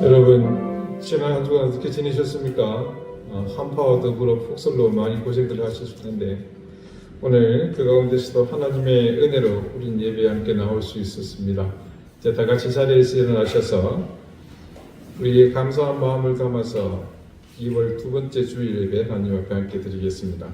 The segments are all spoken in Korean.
여러분, 지난 한 주간 어떻게 지내셨습니까? 한파와 더불어 폭설로 많이 고생들 하셨을 텐데 오늘 그 가운데서도 하나님의 은혜로 우린 예배에 함께 나올 수 있었습니다. 이제 다 같이 자리에서 일어나셔서 우리의 감사한 마음을 담아서 2월 두 번째 주일 예배 하나님 앞에 함께 드리겠습니다.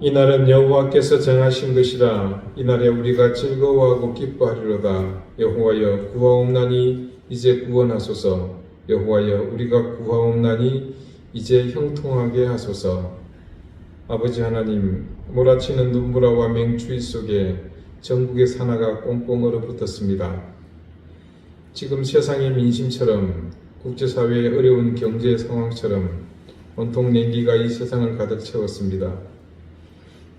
이날은 여호와께서 정하신 것이라. 이날에 우리가 즐거워하고 기뻐하리로다. 여호와여 구하옵나니 이제 구원하소서. 여호와여 우리가 구하옵나니 이제 형통하게 하소서. 아버지 하나님, 몰아치는 눈보라와 맹추위 속에 전국의 산하가 꽁꽁 얼어붙었습니다. 지금 세상의 민심처럼 국제사회의 어려운 경제 상황처럼 온통 냉기가 이 세상을 가득 채웠습니다.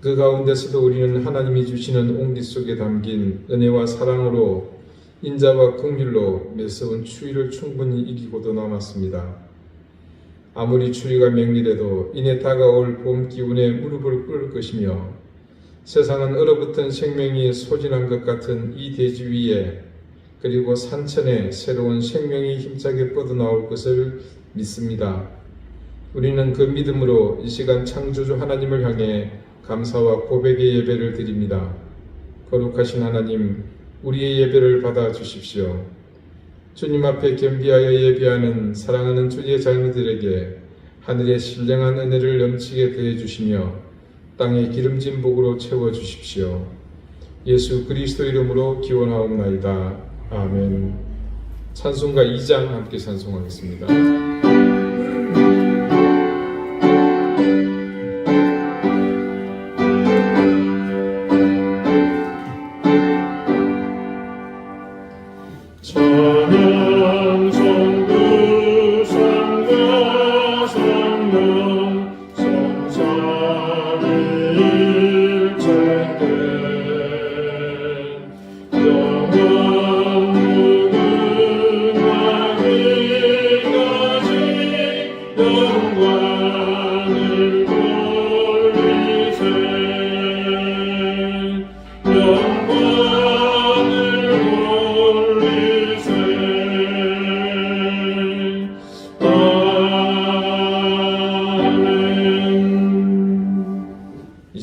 그 가운데서도 우리는 하나님이 주시는 옹기 속에 담긴 은혜와 사랑으로 인자와 긍휼로 매서운 추위를 충분히 이기고도 남았습니다. 아무리 추위가 맹렬해도 이내 다가올 봄 기운에 무릎을 꿇을 것이며 세상은 얼어붙은 생명이 소진한 것 같은 이 대지 위에 그리고 산천에 새로운 생명이 힘차게 뻗어나올 것을 믿습니다. 우리는 그 믿음으로 이 시간 창조주 하나님을 향해 감사와 고백의 예배를 드립니다. 거룩하신 하나님, 우리의 예배를 받아 주십시오. 주님 앞에 겸비하여 예배하는 사랑하는 주의 자녀들에게 하늘의 신령한 은혜를 넘치게 더해 주시며 땅의 기름진 복으로 채워 주십시오. 예수 그리스도 이름으로 기원하옵나이다. 아멘. 찬송가 2장 함께 찬송하겠습니다.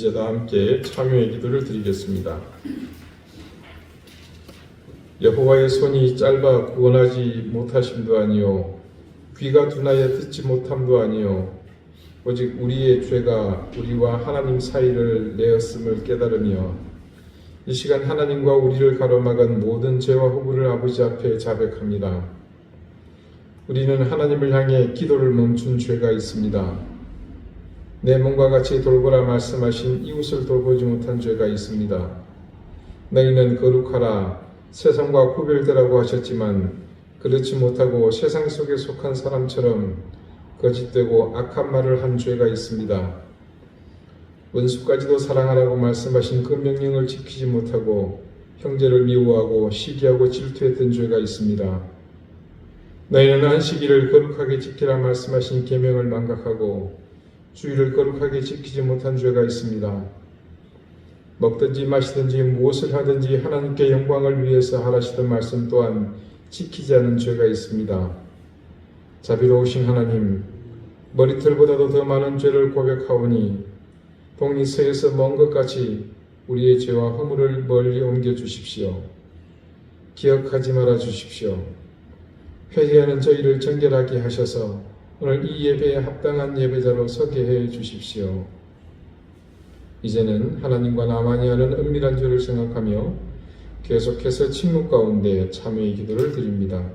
이제 다 함께 참여의 기도를 드리겠습니다. 여호와의 손이 짧아 구원하지 못하심도 아니요 귀가 둔하여 듣지 못함도 아니요 오직 우리의 죄가 우리와 하나님 사이를 내었음을 깨달으며 이 시간 하나님과 우리를 가로막은 모든 죄와 허물을 아버지 앞에 자백합니다. 우리는 하나님을 향해 기도를 멈춘 죄가 있습니다. 내 몸과 같이 돌보라 말씀하신 이웃을 돌보지 못한 죄가 있습니다. 너희는 거룩하라 세상과 구별되라고 하셨지만 그렇지 못하고 세상 속에 속한 사람처럼 거짓되고 악한 말을 한 죄가 있습니다. 원수까지도 사랑하라고 말씀하신 그 명령을 지키지 못하고 형제를 미워하고 시기하고 질투했던 죄가 있습니다. 너희는 안식일을 거룩하게 지키라 말씀하신 계명을 망각하고 주의를 거룩하게 지키지 못한 죄가 있습니다. 먹든지 마시든지 무엇을 하든지 하나님께 영광을 위해서 하라시던 말씀 또한 지키지 않은 죄가 있습니다. 자비로우신 하나님, 머리털보다도 더 많은 죄를 고백하오니 동리 서에서 먼 것 같이 우리의 죄와 허물을 멀리 옮겨 주십시오. 기억하지 말아 주십시오. 회개하는 저희를 정결하게 하셔서 오늘 이 예배에 합당한 예배자로 서게 해 주십시오. 이제는 하나님과 나만이 하는 은밀한 죄를 생각하며 계속해서 침묵 가운데 참회의 기도를 드립니다.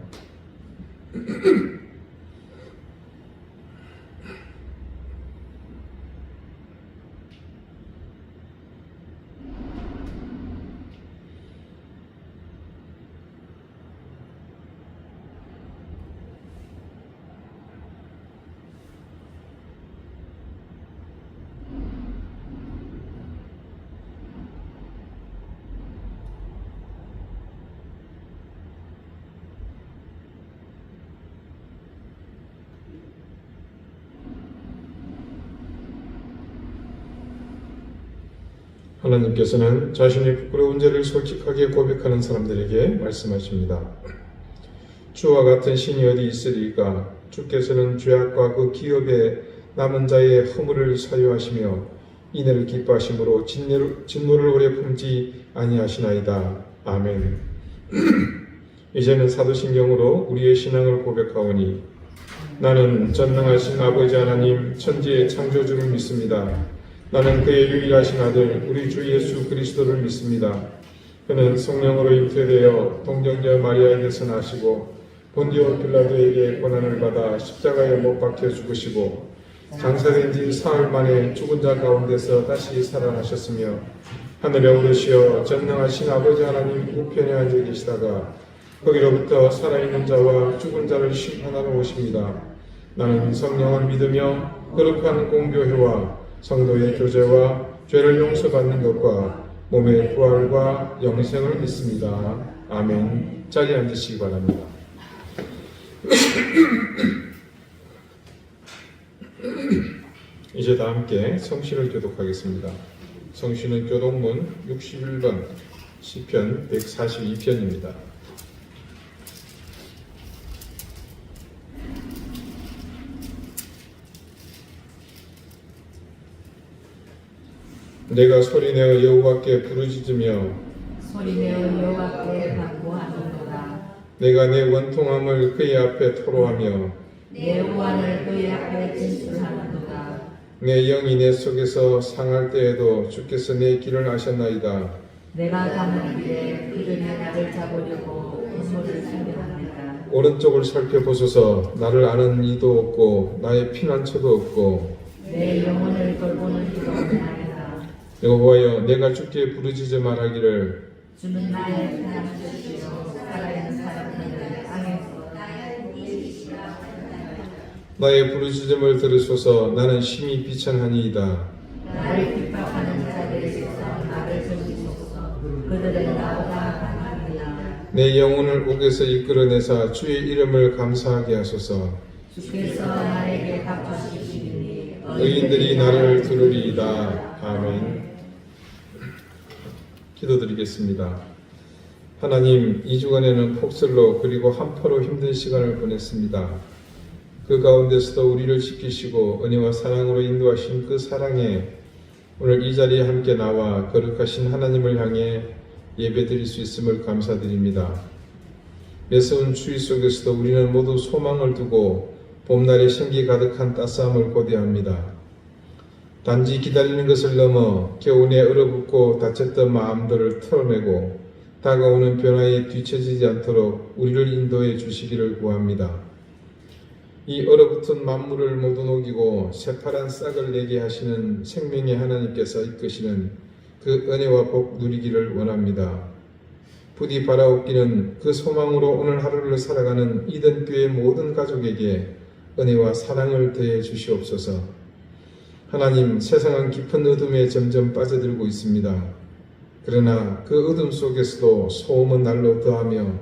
하나님께서는 자신의 부끄러운 죄를 솔직하게 고백하는 사람들에게 말씀하십니다. 주와 같은 신이 어디 있으리까? 주께서는 죄악과 그 기업에 남은 자의 허물을 사유하시며 이내를 기뻐하심으로 진노를 오래 품지 아니하시나이다. 아멘. 이제는 사도신경으로 우리의 신앙을 고백하오니 나는 전능하신 아버지 하나님 천지의 창조주를 믿습니다. 나는 그의 유일하신 아들 우리 주 예수 그리스도를 믿습니다. 그는 성령으로 잉태되어 동정녀 마리아에게서 나시고 본디오 빌라도에게 고난을 받아 십자가에 못 박혀 죽으시고 장사된 지 사흘 만에 죽은 자 가운데서 다시 살아나셨으며 하늘에 오르시어 전능하신 아버지 하나님 우편에 앉아 계시다가 거기로부터 살아있는 자와 죽은 자를 심판하러 오십니다. 나는 성령을 믿으며 거룩한 공교회와 성도의 교제와 죄를 용서받는 것과 몸의 부활과 영생을 믿습니다. 아멘. 자리에 앉으시기 바랍니다. 이제 다 함께 성신을 교독하겠습니다. 성신은 교독문 61번 시편 142편입니다. 내가 소리내어 여호와께 부르짖으며 소리내어 여호와께 간구하노라. 내가 내 원통함을 그의 앞에 토로하며 내 우환을 그의 앞에 진술하노라. 내 영이 내 속에서 상할 때에도 주께서 내 길을 아셨나이다. 내가 가는 길에 그들이 나를 잡으려고 우물을 숨겨합니다. 오른쪽을 살펴보소서. 나를 아는 이도 없고 나의 피난처도 없고 내 영혼을 돌보는 이도 없나이다. 여호와여 내가 주께 부르짖어 말하기를 주는 나의 피난처시요 살아있는 사람들을 땅에서 나의 부르짖음을 들으소서. 나는 심히 비천하니이다. 나를 핍박하는 자들에게서 나를 건지소서. 그들은 나보다 강합니다. 내 영혼을 옥에서 이끌어내사 주의 이름을 감사하게 하소서. 주께서 나에게 갚아주시리니 의인들이 나를 들으리이다. 아멘. 기도드리겠습니다. 하나님, 2주간에는 폭설로 그리고 한파로 힘든 시간을 보냈습니다. 그 가운데서도 우리를 지키시고 은혜와 사랑으로 인도하신 그 사랑에 오늘 이 자리에 함께 나와 거룩하신 하나님을 향해 예배드릴 수 있음을 감사드립니다. 매서운 추위 속에서도 우리는 모두 소망을 두고 봄날의 생기 가득한 따스함을 고대합니다. 단지 기다리는 것을 넘어 겨우내 얼어붙고 다쳤던 마음들을 털어내고 다가오는 변화에 뒤처지지 않도록 우리를 인도해 주시기를 구합니다. 이 얼어붙은 만물을 모두 녹이고 새파란 싹을 내게 하시는 생명의 하나님께서 이끄시는 그 은혜와 복 누리기를 원합니다. 부디 바라옵기는 그 소망으로 오늘 하루를 살아가는 이든교회 모든 가족에게 은혜와 사랑을 더해 주시옵소서. 하나님, 세상은 깊은 어둠에 점점 빠져들고 있습니다. 그러나 그 어둠 속에서도 소음은 날로 더하며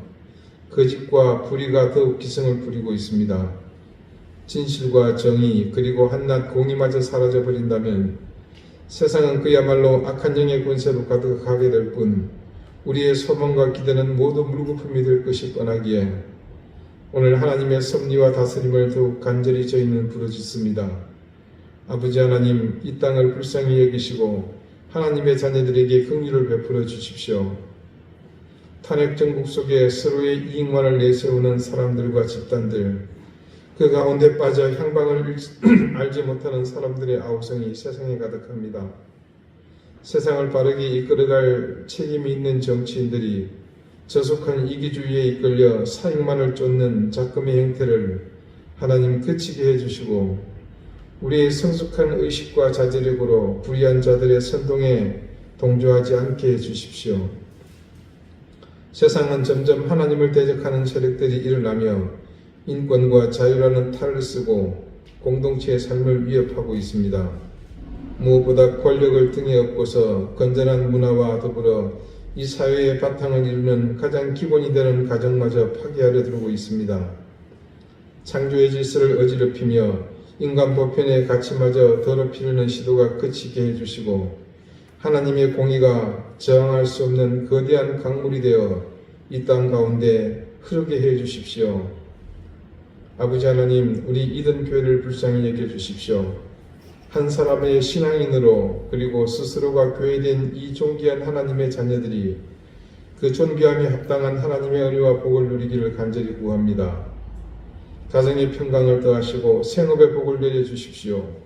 거짓과 불의가 더욱 기승을 부리고 있습니다. 진실과 정의 그리고 한낱 공의마저 사라져버린다면 세상은 그야말로 악한 영의 권세로 가득하게 될 뿐 우리의 소망과 기대는 모두 물거품이 될 것이 뻔하기에 오늘 하나님의 섭리와 다스림을 더욱 간절히 저희는 부르짖습니다. 아버지 하나님, 이 땅을 불쌍히 여기시고 하나님의 자녀들에게 긍휼을 베풀어 주십시오. 탄핵 정국 속에 서로의 이익만을 내세우는 사람들과 집단들, 그 가운데 빠져 향방을 알지 못하는 사람들의 아우성이 세상에 가득합니다. 세상을 바르게 이끌어갈 책임이 있는 정치인들이 저속한 이기주의에 이끌려 사익만을 쫓는 작금의 행태를 하나님 그치게 해주시고 우리의 성숙한 의식과 자제력으로 불의한 자들의 선동에 동조하지 않게 해주십시오. 세상은 점점 하나님을 대적하는 세력들이 일어나며 인권과 자유라는 탈을 쓰고 공동체의 삶을 위협하고 있습니다. 무엇보다 권력을 등에 업고서 건전한 문화와 더불어 이 사회의 바탕을 이루는 가장 기본이 되는 가정마저 파괴하려 들고 있습니다. 창조의 질서를 어지럽히며 인간 보편의 가치마저 더럽히려는 시도가 그치게 해주시고 하나님의 공의가 저항할 수 없는 거대한 강물이 되어 이 땅 가운데 흐르게 해 주십시오. 아버지 하나님, 우리 이든 교회를 불쌍히 여겨 주십시오. 한 사람의 신앙인으로 그리고 스스로가 교회된 이 존귀한 하나님의 자녀들이 그 존귀함에 합당한 하나님의 은혜와 복을 누리기를 간절히 구합니다. 가정의 평강을 더하시고 생업의 복을 내려 주십시오.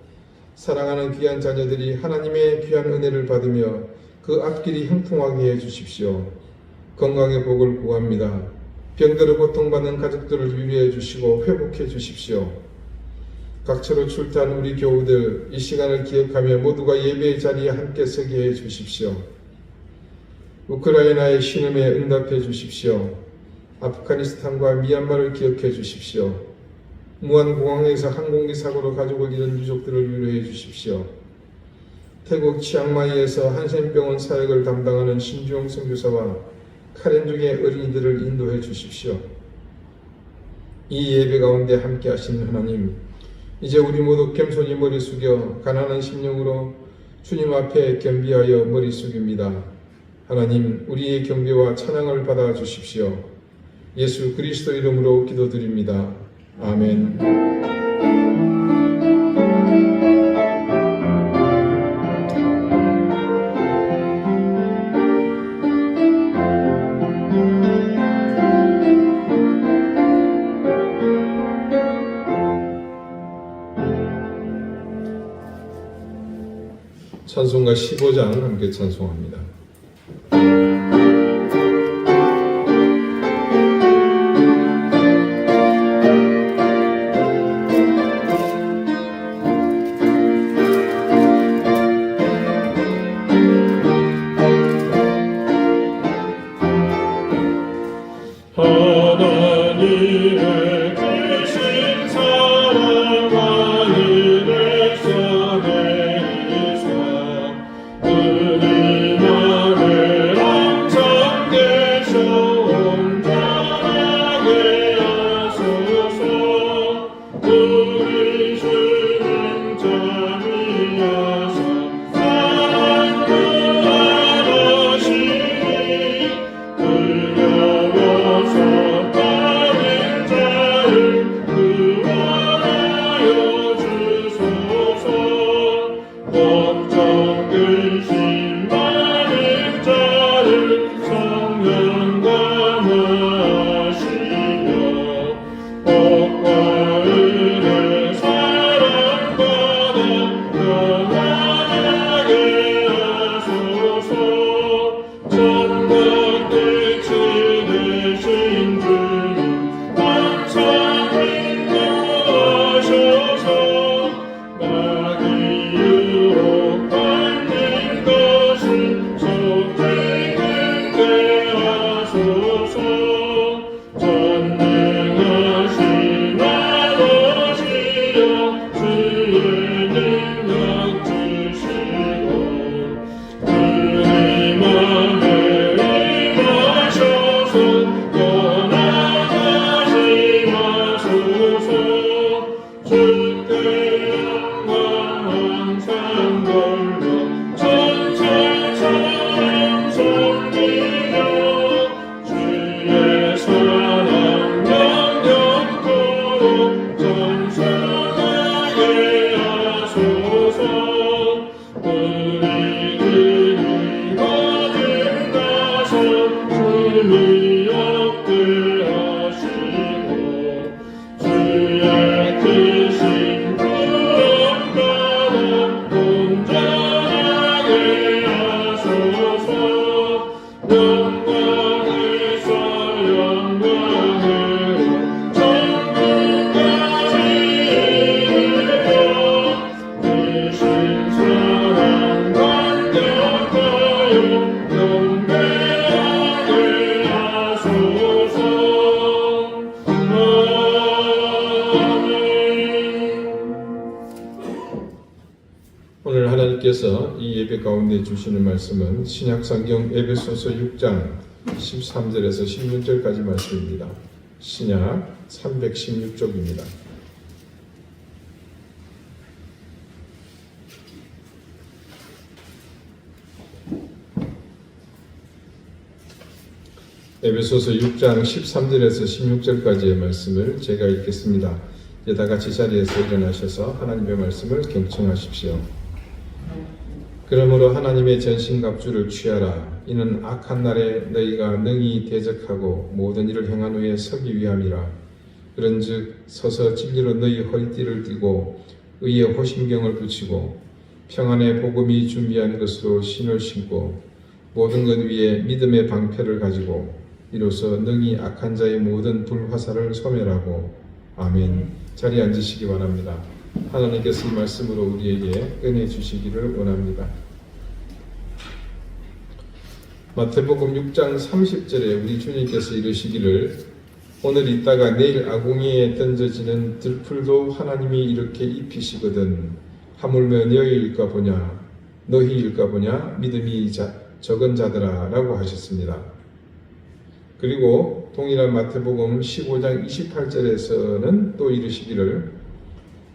사랑하는 귀한 자녀들이 하나님의 귀한 은혜를 받으며 그 앞길이 형통하게 해 주십시오. 건강의 복을 구합니다. 병들어 고통받는 가족들을 위로해 주시고 회복해 주십시오. 각처로 출타한 우리 교우들 이 시간을 기억하며 모두가 예배의 자리에 함께 서게 해 주십시오. 우크라이나의 신음에 응답해 주십시오. 아프가니스탄과 미얀마를 기억해 주십시오. 무안공항에서 항공기 사고로 가족을 잃은 유족들을 위로해 주십시오. 태국 치앙마이에서 한센병원 사역을 담당하는 신주영 선교사와 카렌족의 어린이들을 인도해 주십시오. 이 예배 가운데 함께 하시는 하나님, 이제 우리 모두 겸손히 머리 숙여 가난한 심령으로 주님 앞에 겸비하여 머리 숙입니다. 하나님, 우리의 경배와 찬양을 받아 주십시오. 예수 그리스도 이름으로 기도드립니다. 아멘. 찬송가 15장 함께 찬송합니다. 하나님의 크신 사랑과 은혜 속에 우리 맘을 항상 계셔 온전하게 하소서. 우리 주님 자비하사 사랑도 하시니 두려워서 빠진 자를 구원하여 주소서. 걱정 근심 많은 자를 성령 감하시며 복과 은혜 사랑받아 평안하게 하소서. 천국 끝이 되신 주님 항상 인도하셔서 마귀 유혹받는 것을 속히 금계하소서. 전능하신 아버지여 주의 능력 주시고 우리 맘에 임하셔서 떠나가시마소서. 주께 영광 항상 돌려 천사처럼 섬기며 주의 사랑 영영토록 전수하게 하소서. 우리들이 어딘 가서 주님 얻게 하시고 주의 크신 구원받아 온전하게 하소서. 영광에서 영광으로 천국까지 이르며 크신 사랑 감격하여 경배하게 하소서. 아멘. 오늘 하나님께서 이 예배 가운데 주시는 말씀은 신약성경 에베소서 6장 13절에서 16절까지 말씀입니다. 신약 316쪽입니다. 에베소서 6장 13절에서 16절까지의 말씀을 제가 읽겠습니다. 이제 다 같이 자리에서 일어나셔서 하나님의 말씀을 경청하십시오. 그러므로 하나님의 전신갑주를 취하라. 이는 악한 날에 너희가 능히 대적하고 모든 일을 행한 후에 서기 위함이라. 그런즉 서서 진리로 너희 허리띠를 띠고 의의 호심경을 붙이고 평안의 복음이 준비한 것으로 신을 신고 모든 것 위에 믿음의 방패를 가지고 이로써 능히 악한 자의 모든 불화살을 소멸하고. 아멘. 자리에 앉으시기 바랍니다. 하나님께서 이 말씀으로 우리에게 은혜 주시기를 원합니다. 마태복음 6장 30절에 우리 주님께서 이르시기를 오늘 있다가 내일 아궁이에 던져지는 들풀도 하나님이 이렇게 입히시거든 하물며 너희일까 보냐 믿음이 적은 자들아 라고 하셨습니다. 그리고 동일한 마태복음 15장 28절에서는 또 이르시기를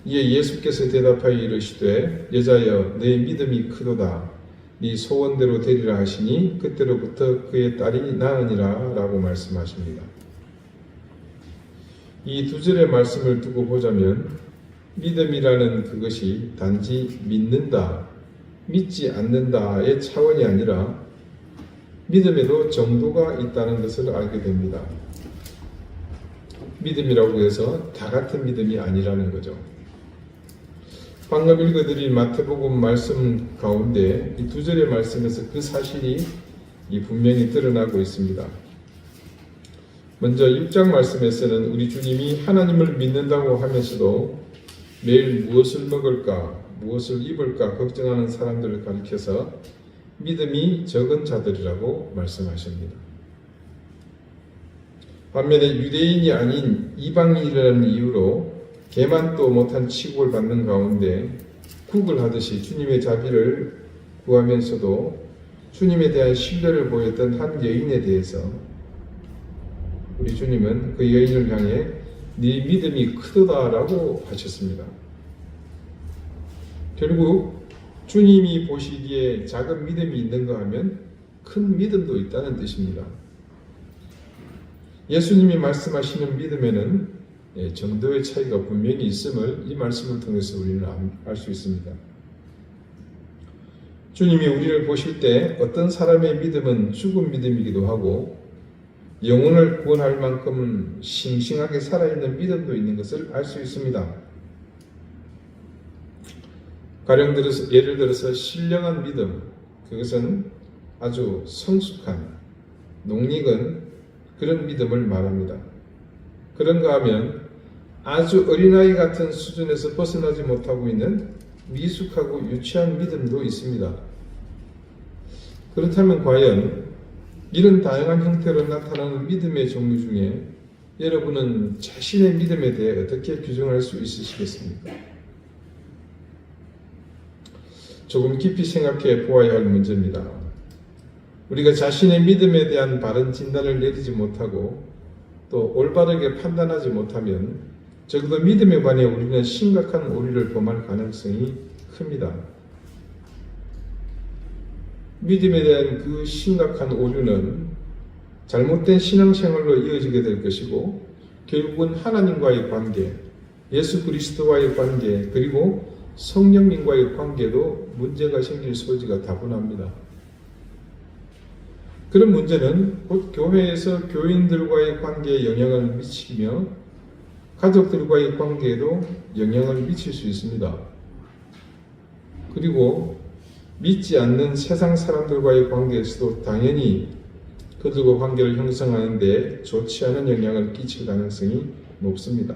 이에 예수께서 대답하여 이르시되 여자여 너의 믿음이 크도다 네 소원대로 되리라 하시니 그때로부터 그의 딸이 나으니라 라고 말씀하십니다. 이 두 절의 말씀을 두고 보자면 믿음이라는 그것이 단지 믿는다, 믿지 않는다의 차원이 아니라 믿음에도 정도가 있다는 것을 알게 됩니다. 믿음이라고 해서 다 같은 믿음이 아니라는 거죠. 방금 읽어드린 마태복음 말씀 가운데 이 두 절의 말씀에서 그 사실이 분명히 드러나고 있습니다. 먼저 6장 말씀에서는 우리 주님이 하나님을 믿는다고 하면서도 매일 무엇을 먹을까, 무엇을 입을까 걱정하는 사람들을 가리켜서 믿음이 적은 자들이라고 말씀하십니다. 반면에 유대인이 아닌 이방인이라는 이유로 개만도 못한 취급을 받는 가운데 국을 하듯이 주님의 자비를 구하면서도 주님에 대한 신뢰를 보였던 한 여인에 대해서 우리 주님은 그 여인을 향해 네 믿음이 크도다라고 하셨습니다. 결국 주님이 보시기에 작은 믿음이 있는가 하면 큰 믿음도 있다는 뜻입니다. 예수님이 말씀하시는 믿음에는 정도의 차이가 분명히 있음을 이 말씀을 통해서 우리는 알 수 있습니다. 주님이 우리를 보실 때 어떤 사람의 믿음은 죽은 믿음이기도 하고 영혼을 구원할 만큼 싱싱하게 살아있는 믿음도 있는 것을 알 수 있습니다. 가령 예를 들어서 신령한 믿음, 그것은 아주 성숙한, 농익은 그런 믿음을 말합니다. 그런가 하면 아주 어린아이 같은 수준에서 벗어나지 못하고 있는 미숙하고 유치한 믿음도 있습니다. 그렇다면 과연 이런 다양한 형태로 나타나는 믿음의 종류 중에 여러분은 자신의 믿음에 대해 어떻게 규정할 수 있으시겠습니까? 조금 깊이 생각해 보아야 할 문제입니다. 우리가 자신의 믿음에 대한 바른 진단을 내리지 못하고 또 올바르게 판단하지 못하면 적어도 믿음에 관해 우리는 심각한 오류를 범할 가능성이 큽니다. 믿음에 대한 그 심각한 오류는 잘못된 신앙생활로 이어지게 될 것이고 결국은 하나님과의 관계, 예수 그리스도와의 관계, 그리고 성령님과의 관계도 문제가 생길 소지가 다분합니다. 그런 문제는 곧 교회에서 교인들과의 관계에 영향을 미치며 가족들과의 관계에도 영향을 미칠 수 있습니다. 그리고 믿지 않는 세상 사람들과의 관계에서도 당연히 그들과 관계를 형성하는 데 좋지 않은 영향을 끼칠 가능성이 높습니다.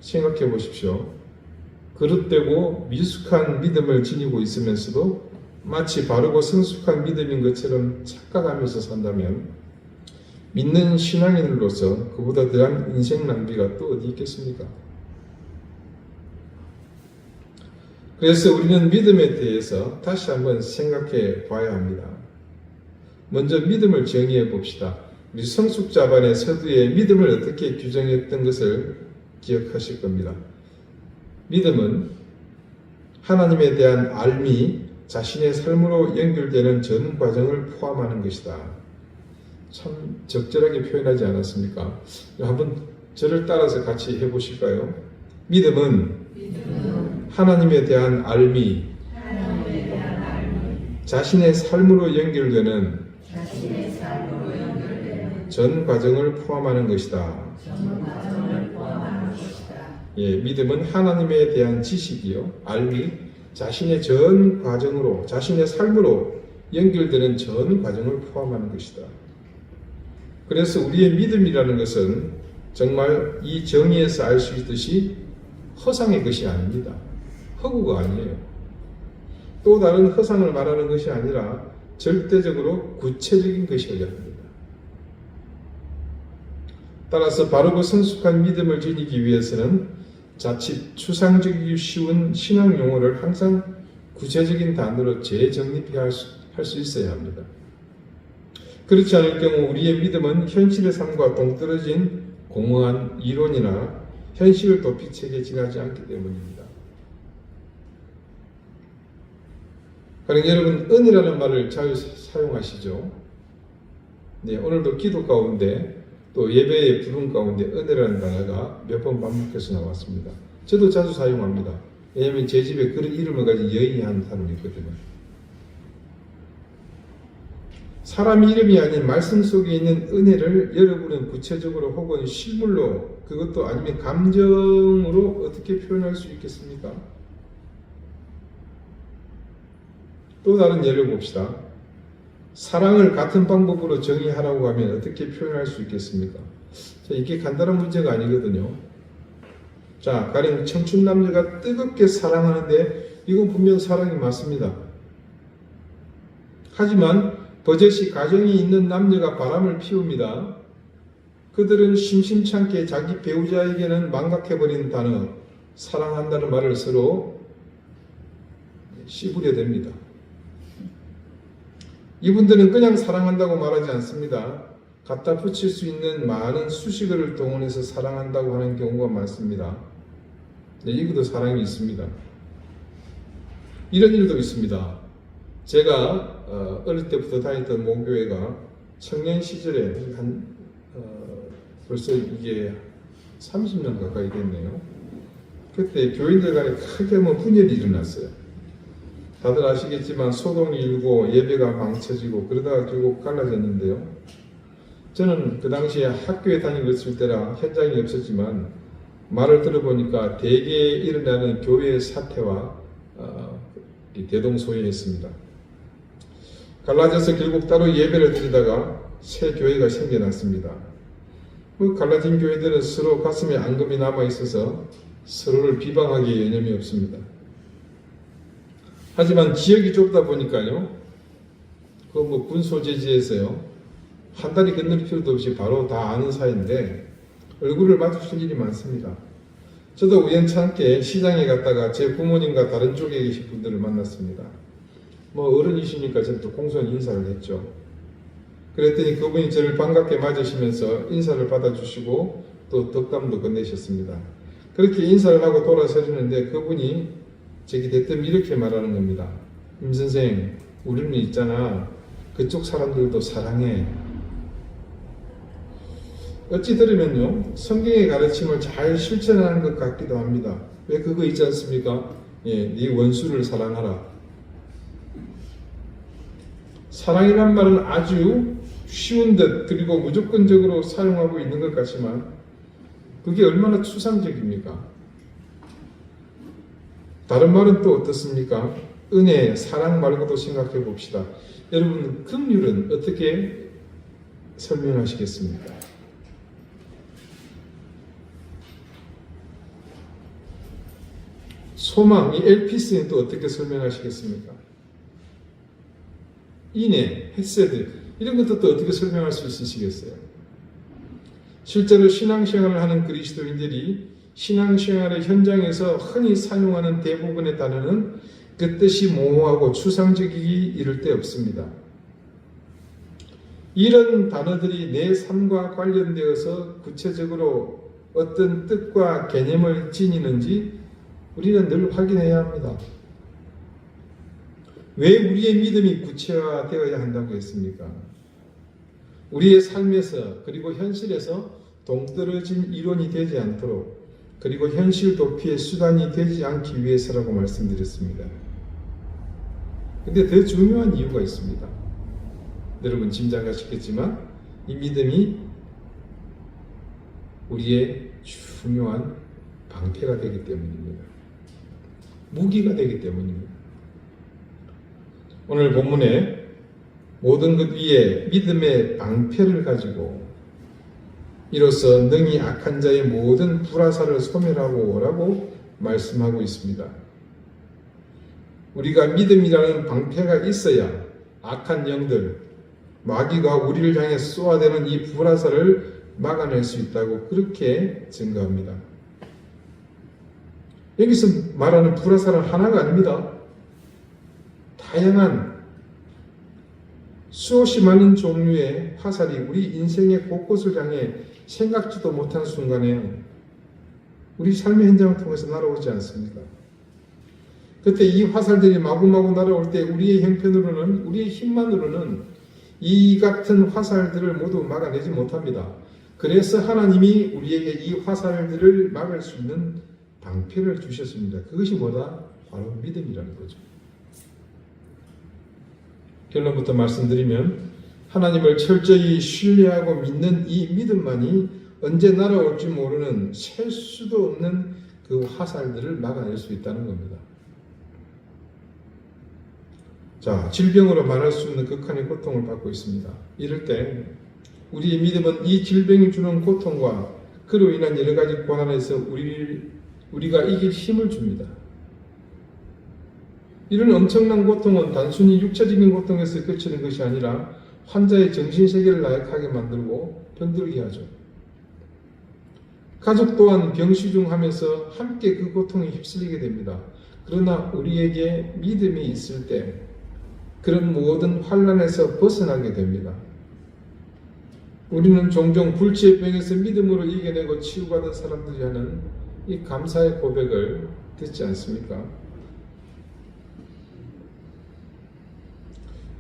생각해 보십시오. 그릇되고 미숙한 믿음을 지니고 있으면서도 마치 바르고 성숙한 믿음인 것처럼 착각하면서 산다면 믿는 신앙인으로서 그보다 더한 인생 낭비가 또 어디 있겠습니까? 그래서 우리는 믿음에 대해서 다시 한번 생각해 봐야 합니다. 먼저 믿음을 정의해 봅시다. 우리 성숙자반의 서두에 믿음을 어떻게 규정했던 것을 기억하실 겁니다. 믿음은 하나님에 대한 알미, 자신의 삶으로 연결되는 전 과정을 포함하는 것이다. 참 적절하게 표현하지 않았습니까? 한번 저를 따라서 같이 해보실까요? 믿음은 하나님에 대한 알미, 자신의 삶으로 연결되는 전 과정을 포함하는 것이다. 예, 믿음은 하나님에 대한 지식이요, 알미, 자신의 전 과정으로, 자신의 삶으로 연결되는 전 과정을 포함하는 것이다. 그래서 우리의 믿음이라는 것은 정말 이 정의에서 알 수 있듯이 허상의 것이 아닙니다. 허구가 아니에요. 또 다른 허상을 말하는 것이 아니라 절대적으로 구체적인 것이어야 합니다. 따라서 바르고 성숙한 믿음을 지니기 위해서는 자칫 추상적이기 쉬운 신앙 용어를 항상 구체적인 단어로 재정립해야 할 수 있어야 합니다. 그렇지 않을 경우 우리의 믿음은 현실의 삶과 동떨어진 공허한 이론이나 현실을 도피책에 지나지 않기 때문입니다. 그러니까 여러분, 은혜라는 말을 자주 사용하시죠. 네, 오늘도 기도 가운데 또 예배의 부름 가운데 은혜라는 단어가 몇 번 반복해서 나왔습니다. 저도 자주 사용합니다. 왜냐하면 제 집에 그런 이름을 가진 여인이 한 사람이 있거든요. 사람 이름이 아닌 말씀 속에 있는 은혜를 여러분은 구체적으로 혹은 실물로, 그것도 아니면 감정으로 어떻게 표현할 수 있겠습니까? 또 다른 예를 봅시다. 사랑을 같은 방법으로 정의하라고 하면 어떻게 표현할 수 있겠습니까? 자, 이게 간단한 문제가 아니거든요. 자, 가령 청춘 남녀가 뜨겁게 사랑하는데 이건 분명 사랑이 맞습니다. 하지만 버젓이 가정이 있는 남녀가 바람을 피웁니다. 그들은 심심찮게 자기 배우자에게는 망각해버린 단어 사랑한다는 말을 서로 씹으려 됩니다. 이분들은 그냥 사랑한다고 말하지 않습니다. 갖다 붙일 수 있는 많은 수식어를 동원해서 사랑한다고 하는 경우가 많습니다. 네, 이것도 사랑이 있습니다. 이런 일도 있습니다. 제가 어릴 때부터 다녔던 모교회가 청년 시절에 벌써 이게 30년 가까이 됐네요. 그때 교인들 간에 크게 분열이 일어났어요. 다들 아시겠지만 소동이 일고 예배가 망쳐지고 그러다가 결국 갈라졌는데요. 저는 그 당시에 학교에 다니고 있을 때라 현장이 없었지만 말을 들어보니까 대개 일어나는 교회의 사태와 대동소이했습니다. 갈라져서 결국 따로 예배를 드리다가 새 교회가 생겨났습니다. 갈라진 교회들은 서로 가슴에 앙금이 남아있어서 서로를 비방하기에 여념이 없습니다. 하지만 지역이 좁다 보니까요, 군소재지에서요, 한 달이 건널 필요도 없이 바로 다 아는 사이인데 얼굴을 마주칠 일이 많습니다. 저도 우연찮게 시장에 갔다가 제 부모님과 다른 쪽에 계신 분들을 만났습니다. 어른이시니까 저는 또 공손히 인사를 했죠. 그랬더니 그분이 저를 반갑게 맞으시면서 인사를 받아주시고 또 덕담도 건네셨습니다. 그렇게 인사를 하고 돌아서시는데 그분이 제게 대뜸 이렇게 말하는 겁니다. 임 선생, 우리는 있잖아, 그쪽 사람들도 사랑해. 어찌 들으면요, 성경의 가르침을 잘 실천하는 것 같기도 합니다. 왜 그거 있지 않습니까? 예, 네 원수를 사랑하라. 사랑이란 말은 아주 쉬운 듯 그리고 무조건적으로 사용하고 있는 것 같지만 그게 얼마나 추상적입니까? 다른 말은 또 어떻습니까? 은혜, 사랑 말고도 생각해 봅시다. 여러분, 긍휼은 어떻게 설명하시겠습니까? 소망, 이 엘피스는 또 어떻게 설명하시겠습니까? 인애, 헤세드, 이런 것도 또 어떻게 설명할 수 있으시겠어요? 실제로 신앙생활을 하는 그리스도인들이 신앙생활의 현장에서 흔히 사용하는 대부분의 단어는 그 뜻이 모호하고 추상적이기 이를 데 없습니다. 이런 단어들이 내 삶과 관련되어서 구체적으로 어떤 뜻과 개념을 지니는지 우리는 늘 확인해야 합니다. 왜 우리의 믿음이 구체화되어야 한다고 했습니까? 우리의 삶에서 그리고 현실에서 동떨어진 이론이 되지 않도록 그리고 현실 도피의 수단이 되지 않기 위해서라고 말씀드렸습니다. 근데 더 중요한 이유가 있습니다. 여러분 짐작하시겠지만 이 믿음이 우리의 중요한 방패가 되기 때문입니다. 무기가 되기 때문입니다. 오늘 본문에 모든 것 위에 믿음의 방패를 가지고 이로써 능히 악한 자의 모든 불화살을 소멸하고 라고 말씀하고 있습니다. 우리가 믿음이라는 방패가 있어야 악한 영들, 마귀가 우리를 향해 쏘아대는 이 불화살을 막아낼 수 있다고 그렇게 증거합니다. 여기서 말하는 불화살은 하나가 아닙니다. 다양한 수없이 많은 종류의 화살이 우리 인생의 곳곳을 향해 생각지도 못한 순간에 우리 삶의 현장을 통해서 날아오지 않습니까? 그때 이 화살들이 마구마구 날아올 때 우리의 형편으로는, 우리의 힘만으로는 이 같은 화살들을 모두 막아내지 못합니다. 그래서 하나님이 우리에게 이 화살들을 막을 수 있는 방패를 주셨습니다. 그것이 뭐다? 바로 믿음이라는 거죠. 결론부터 말씀드리면 하나님을 철저히 신뢰하고 믿는 이 믿음만이 언제 날아올지 모르는 셀 수도 없는 그 화살들을 막아낼 수 있다는 겁니다. 자, 질병으로 말할 수 없는 극한의 고통을 받고 있습니다. 이럴 때 우리의 믿음은 이 질병이 주는 고통과 그로 인한 여러 가지 고난에서 우리가 이길 힘을 줍니다. 이런 엄청난 고통은 단순히 육체적인 고통에서 그치는 것이 아니라 환자의 정신세계를 나약하게 만들고 병들게 하죠. 가족 또한 병시중하면서 함께 그 고통에 휩쓸리게 됩니다. 그러나 우리에게 믿음이 있을 때 그런 모든 환난에서 벗어나게 됩니다. 우리는 종종 불치의 병에서 믿음으로 이겨내고 치유받은 사람들이 하는 이 감사의 고백을 듣지 않습니까?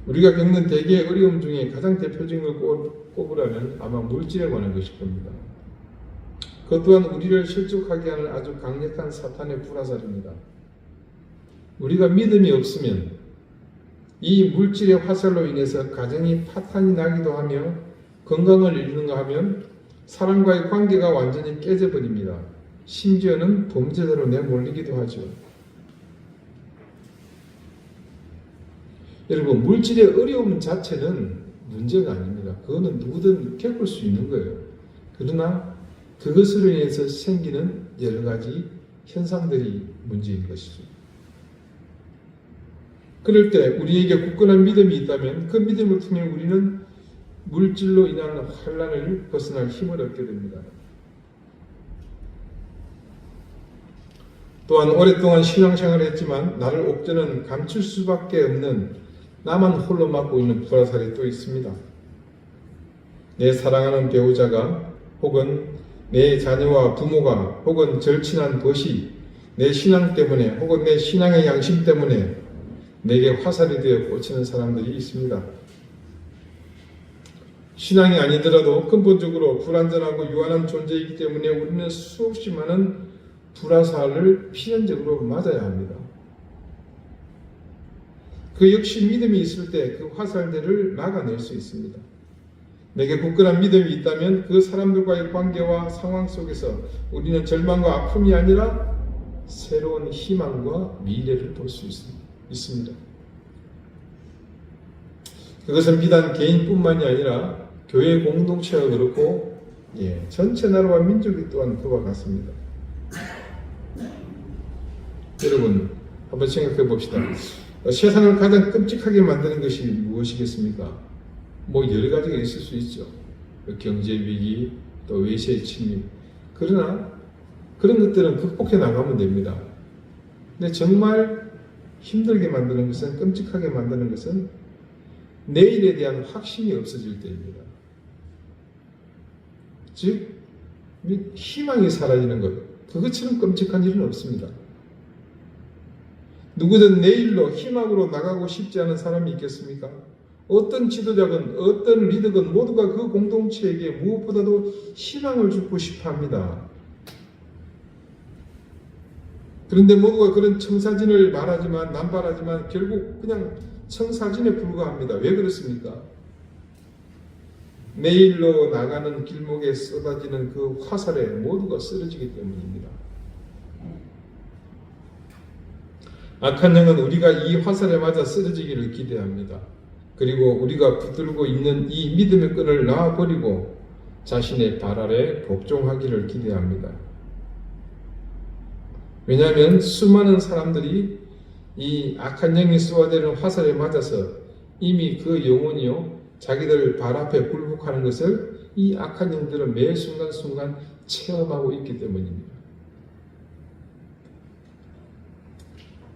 우리가 겪는 대개의 어려움 중에 가장 대표적인 걸 꼽으라면 아마 물질에 관한 것일 겁니다. 그것 또한 우리를 실족하게 하는 아주 강력한 사탄의 불화살입니다. 우리가 믿음이 없으면 이 물질의 화살로 인해서 가정이 파탄이 나기도 하며 건강을 잃는가 하면 사람과의 관계가 완전히 깨져버립니다. 심지어는 범죄자로 내몰리기도 하죠. 여러분, 물질의 어려움 자체는 문제가 아닙니다. 그거는 누구든 겪을 수 있는 거예요. 그러나 그것으로 인해서 생기는 여러 가지 현상들이 문제인 것이죠. 그럴 때 우리에게 굳건한 믿음이 있다면 그 믿음을 통해 우리는 물질로 인한 환난을 벗어날 힘을 얻게 됩니다. 또한 오랫동안 신앙생활을 했지만 나를 옥죄는 감출 수밖에 없는 나만 홀로 맡고 있는 불화살이 또 있습니다. 내 사랑하는 배우자가 혹은 내 자녀와 부모가 혹은 절친한 벗이 내 신앙 때문에 혹은 내 신앙의 양심 때문에 내게 화살이 되어 꽂히는 사람들이 있습니다. 신앙이 아니더라도 근본적으로 불완전하고 유한한 존재이기 때문에 우리는 수없이 많은 불화살을 필연적으로 맞아야 합니다. 그 역시 믿음이 있을 때 그 화살들을 막아낼 수 있습니다. 내게 굳건한 믿음이 있다면 그 사람들과의 관계와 상황 속에서 우리는 절망과 아픔이 아니라 새로운 희망과 미래를 볼 수 있습니다. 그것은 비단 개인뿐만이 아니라 교회 공동체가 그렇고 전체 나라와 민족이 또한 그와 같습니다. 여러분 한번 생각해 봅시다. 세상을 가장 끔찍하게 만드는 것이 무엇이겠습니까? 여러 가지가 있을 수 있죠. 경제 위기, 또 외세 침입. 그러나 그런 것들은 극복해 나가면 됩니다. 근데 정말 힘들게 만드는 것은, 끔찍하게 만드는 것은 내일에 대한 확신이 없어질 때입니다. 즉 희망이 사라지는 것, 그것처럼 끔찍한 일은 없습니다. 누구든 내일로 희망으로 나가고 싶지 않은 사람이 있겠습니까? 어떤 지도자건 어떤 리더건 모두가 그 공동체에게 무엇보다도 희망을 주고 싶어 합니다. 그런데 모두가 그런 청사진을 말하지만 남발하지만 결국 그냥 청사진에 불과합니다. 왜 그렇습니까? 매일로 나가는 길목에 쏟아지는 그 화살에 모두가 쓰러지기 때문입니다. 악한 영은 우리가 이 화살에 맞아 쓰러지기를 기대합니다. 그리고 우리가 붙들고 있는 이 믿음의 끈을 놔버리고 자신의 발 아래 복종하기를 기대합니다. 왜냐하면 수많은 사람들이 이 악한 영이 쏘아대는 화살에 맞아서 이미 그 영혼이요 자기들 발 앞에 굴복하는 것을 이 악한 영들은 매 순간순간 체험하고 있기 때문입니다.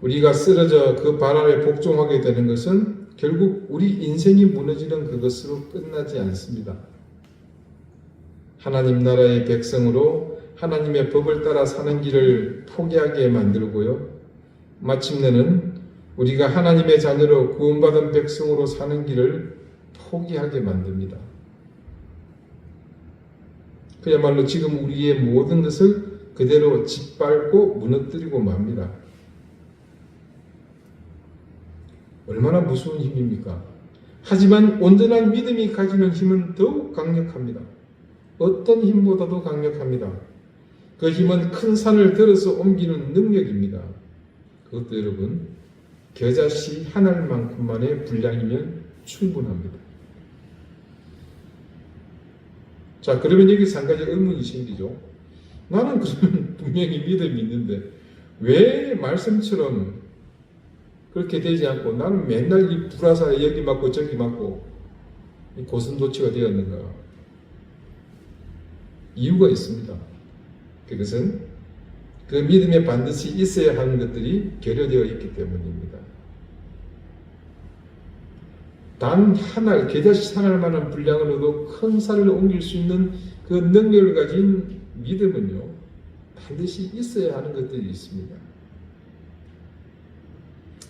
우리가 쓰러져 그 발 아래 복종하게 되는 것은 결국 우리 인생이 무너지는 그것으로 끝나지 않습니다. 하나님 나라의 백성으로 하나님의 법을 따라 사는 길을 포기하게 만들고요. 마침내는 우리가 하나님의 자녀로 구원받은 백성으로 사는 길을 포기하게 만듭니다. 그야말로 지금 우리의 모든 것을 그대로 짓밟고 무너뜨리고 맙니다. 얼마나 무서운 힘입니까? 하지만 온전한 믿음이 가지는 힘은 더욱 강력합니다. 어떤 힘보다도 강력합니다. 그 힘은 큰 산을 들어서 옮기는 능력입니다. 그것도 여러분 겨자씨 한 알만큼만의 분량이면 충분합니다. 자, 그러면 여기서 한 가지 의문이 생기죠. 나는 그러면 분명히 믿음이 있는데 왜 말씀처럼 그렇게 되지 않고 나는 맨날 이 불화사에 여기 맞고 저기 맞고 고슴도치가 되었는가? 이유가 있습니다. 그것은 그 믿음에 반드시 있어야 하는 것들이 결여되어 있기 때문입니다. 단 한 알, 겨자씨 한 알만한 분량으로도 큰 산을 옮길 수 있는 그 능력을 가진 믿음은요, 반드시 있어야 하는 것들이 있습니다.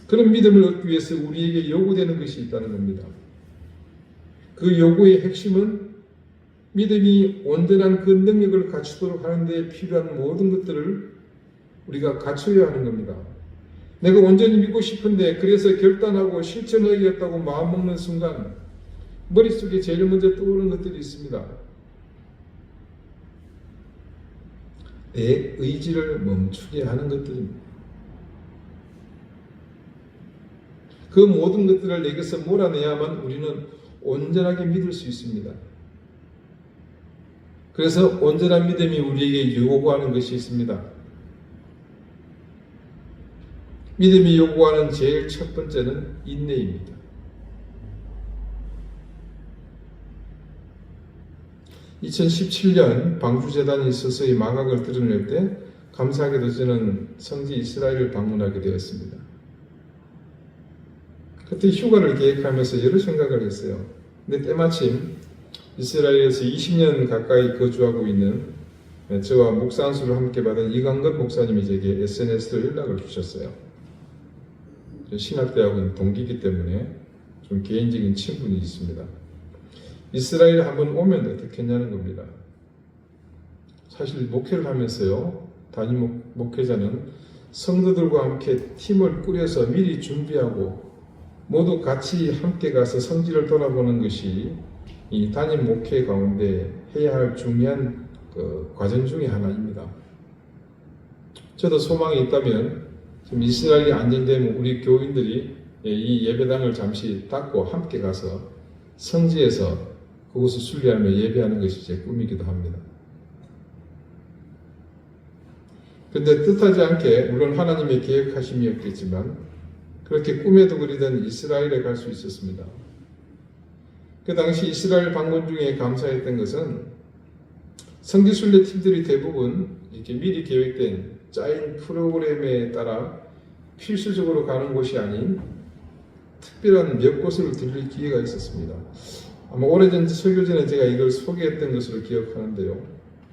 그런 믿음을 얻기 위해서 우리에게 요구되는 것이 있다는 겁니다. 그 요구의 핵심은 믿음이 온전한 그 능력을 갖추도록 하는 데 필요한 모든 것들을 우리가 갖춰야 하는 겁니다. 내가 온전히 믿고 싶은데 그래서 결단하고 실천하겠다고 마음먹는 순간 머릿속에 제일 먼저 떠오르는 것들이 있습니다. 내 의지를 멈추게 하는 것들입니다. 그 모든 것들을 내게서 몰아내야만 우리는 온전하게 믿을 수 있습니다. 그래서 온전한 믿음이 우리에게 요구하는 것이 있습니다. 믿음이 요구하는 제일 첫 번째는 인내입니다. (2017년) 방주재단이 서서히 마각을 드러낼 때 감사하게도 저는 성지 이스라엘을 방문하게 되었습니다. 그때 휴가를 계획하면서 여러 생각을 했어요. 근데 때마침 이스라엘에서 20년 가까이 거주하고 있는 저와 목사 안수를 함께 받은 이강건 목사님이 제게 SNS로 연락을 주셨어요. 신학대학원 동기이기 때문에 좀 개인적인 친분이 있습니다. 이스라엘에 한번 오면 어떻겠냐는 겁니다. 사실 목회를 하면서요, 담임 목회자는 성도들과 함께 팀을 꾸려서 미리 준비하고 모두 같이 함께 가서 성지를 돌아보는 것이 이 담임 목회 가운데 해야 할 중요한 과정 중에 하나입니다. 저도 소망이 있다면 좀 이스라엘이 안정되면 우리 교인들이 이 예배당을 잠시 닫고 함께 가서 성지에서 그곳을 순례하며 예배하는 것이 제 꿈이기도 합니다. 그런데 뜻하지 않게 물론 하나님의 계획하심이었겠지만 그렇게 꿈에도 그리던 이스라엘에 갈 수 있었습니다. 그 당시 이스라엘 방문 중에 감사했던 것은 성지 순례 팀들이 대부분 이렇게 미리 계획된 짜인 프로그램에 따라 필수적으로 가는 곳이 아닌 특별한 몇 곳을 들릴 기회가 있었습니다. 아마 오래전 설교 전에 제가 이걸 소개했던 것으로 기억하는데요.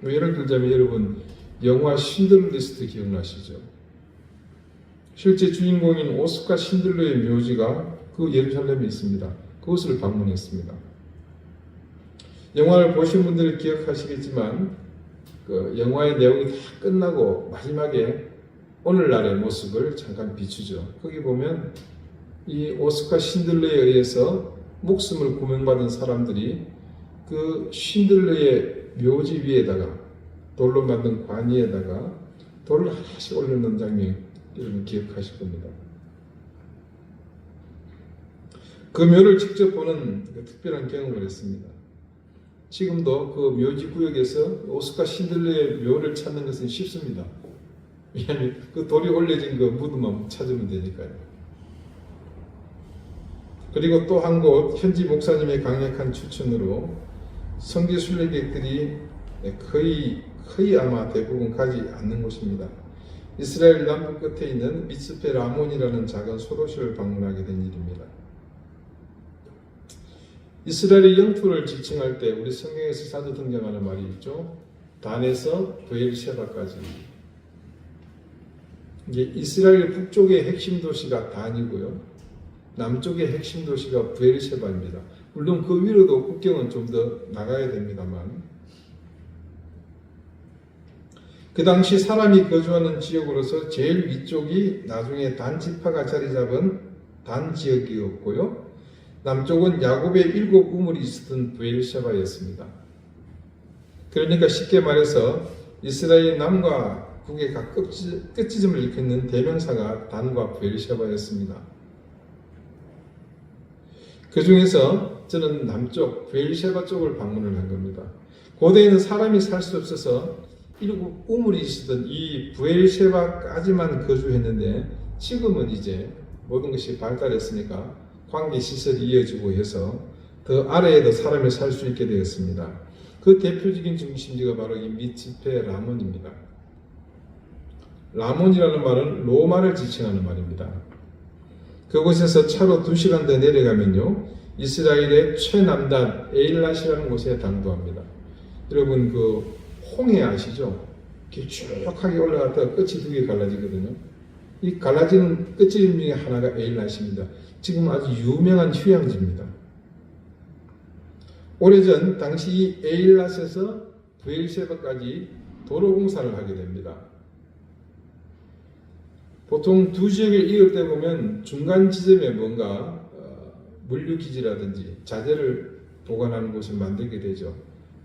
예를 들자면 여러분 영화 신들러 리스트 기억나시죠? 실제 주인공인 오스카 신들러의 묘지가 그 예루살렘에 있습니다. 그곳을 방문했습니다. 영화를 보신 분들은 기억하시겠지만 그 영화의 내용이 다 끝나고 마지막에 오늘날의 모습을 잠깐 비추죠. 거기 보면 이 오스카 신들러에 의해서 목숨을 구명받은 사람들이 그 신들러의 묘지 위에다가 돌로 만든 관 위에다가 돌을 하나씩 올려놓는 장면 여러분 기억하실 겁니다. 그 묘를 직접 보는 특별한 경험을 했습니다. 지금도 그 묘지 구역에서 오스카 신들러의 묘를 찾는 것은 쉽습니다. 왜냐하면 그 돌이 올려진 그 무덤만 찾으면 되니까요. 그리고 또 한 곳 현지 목사님의 강력한 추천으로 성지 순례객들이 거의 아마 대부분 가지 않는 곳입니다. 이스라엘 남부 끝에 있는 미츠페 라몬이라는 작은 소도시를 방문하게 된 일입니다. 이스라엘의 영토를 지칭할 때 우리 성경에서 자주 등장하는 말이 있죠. 단에서 브엘셰바까지. 이게 이스라엘 북쪽의 핵심 도시가 단이고요. 남쪽의 핵심 도시가 브엘셰바입니다. 물론 그 위로도 국경은 좀 더 나가야 됩니다만 그 당시 사람이 거주하는 지역으로서 제일 위쪽이 나중에 단 지파가 자리 잡은 단 지역이었고요. 남쪽은 야곱의 7 우물이 있었던 브엘셰바였습니다. 그러니까 쉽게 말해서 이스라엘 남과 북의 각 끝지점을 일컫는 대명사가 단과 브엘셰바였습니다. 그 중에서 저는 남쪽 브엘셰바 쪽을 방문을 한 겁니다. 고대에는 사람이 살 수 없어서 7 우물이 있었던 이 브엘셰바까지만 거주했는데 지금은 이제 모든 것이 발달했으니까 관계 시설이 이어지고 해서 더 아래에도 사람이 살 수 있게 되었습니다. 그 대표적인 중심지가 바로 이 미츠페 라몬입니다. 라몬이라는 말은 로마를 지칭하는 말입니다. 그곳에서 차로 2시간 더 내려가면요 이스라엘의 최남단 에일랏이라는 곳에 당도합니다. 여러분 그 홍해 아시죠? 길쭉하게 올라갔다가 끝이 2개 갈라지거든요. 이 갈라지는 끝지름 중에 하나가 에일랏입니다. 지금 아주 유명한 휴양지입니다. 오래전 당시 이 에일랏에서 브엘셰바까지 도로 공사를 하게 됩니다. 보통 두 지역을 이을 때 보면 중간 지점에 뭔가 물류기지라든지 자재를 보관하는 곳을 만들게 되죠.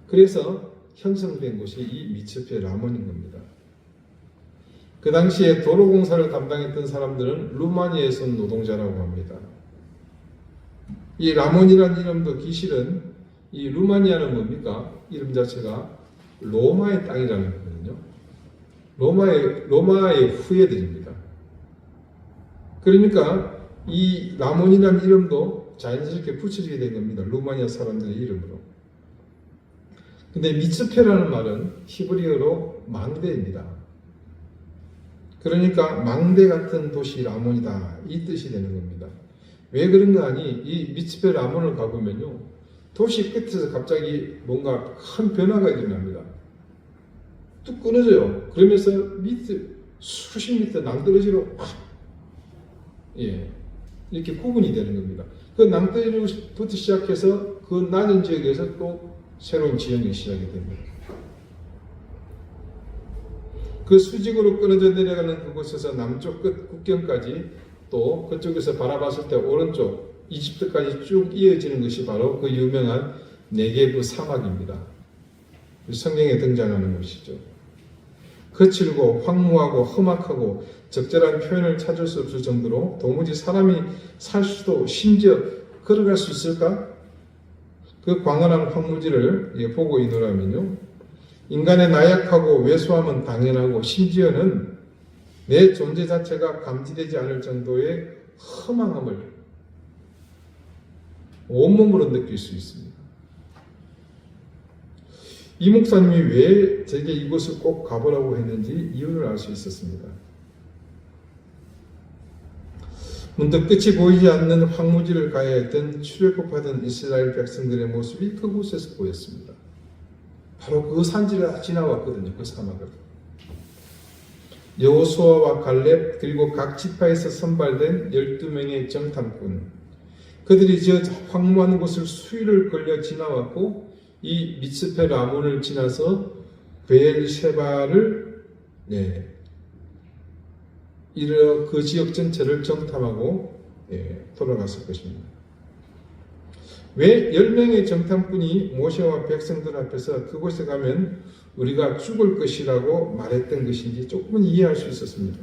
그래서 형성된 곳이 이 미츠페 라몬인 겁니다. 그 당시에 도로 공사를 담당했던 사람들은 루마니아에서 온 노동자라고 합니다. 이 라몬이라는 이름도 기실은 이 루마니아는 뭡니까? 이름 자체가 로마의 땅이라는 거거든요. 로마의 후예들입니다. 그러니까 이 라몬이라는 이름도 자연스럽게 붙여지게 된 겁니다. 루마니아 사람들의 이름으로. 근데 미츠페라는 말은 히브리어로 망대입니다. 그러니까 망대 같은 도시 라몬이다 이 뜻이 되는 겁니다. 왜 그런가 하니 이 미츠페 라몬을 가보면요 도시 끝에서 갑자기 뭔가 큰 변화가 일어납니다. 뚝 끊어져요. 그러면서 수십 미터 낭떠러지로 이렇게 구분이 되는 겁니다. 그 낭떠러지부터 시작해서 그 낮은 지역에서 또 새로운 지형이 시작이 됩니다. 그 수직으로 끊어져 내려가는 그곳에서 남쪽 끝 국경까지 또 그쪽에서 바라봤을 때 오른쪽 이집트까지 쭉 이어지는 것이 바로 그 유명한 네게브 사막입니다. 성경에 등장하는 것이죠. 거칠고 황무하고 험악하고 적절한 표현을 찾을 수 없을 정도로 도무지 사람이 살 수도 심지어 걸어갈 수 있을까? 그 광활한 황무지를 보고 있노라면요 인간의 나약하고 왜소함은 당연하고 심지어는 내 존재 자체가 감지되지 않을 정도의 허망함을 온몸으로 느낄 수 있습니다. 이 목사님이 왜 제게 이곳을 꼭 가보라고 했는지 이유를 알 수 있었습니다. 문득 끝이 보이지 않는 황무지를 가야 했던 출애굽하던 이스라엘 백성들의 모습이 그곳에서 보였습니다. 바로 그 산지를 지나왔거든요. 그 사막을. 여호수아와 갈렙 그리고 각 지파에서 선발된 12명의 정탐꾼 그들이 저 황무한 곳을 수일을 걸려 지나왔고 이 미스페 라몬을 지나서 베엘셰바를 이르러 그 지역 전체를 정탐하고 돌아갔을 것입니다. 왜 10명의 정탐꾼이 모세와 백성들 앞에서 그곳에 가면 우리가 죽을 것이라고 말했던 것인지 조금은 이해할 수 있었습니다.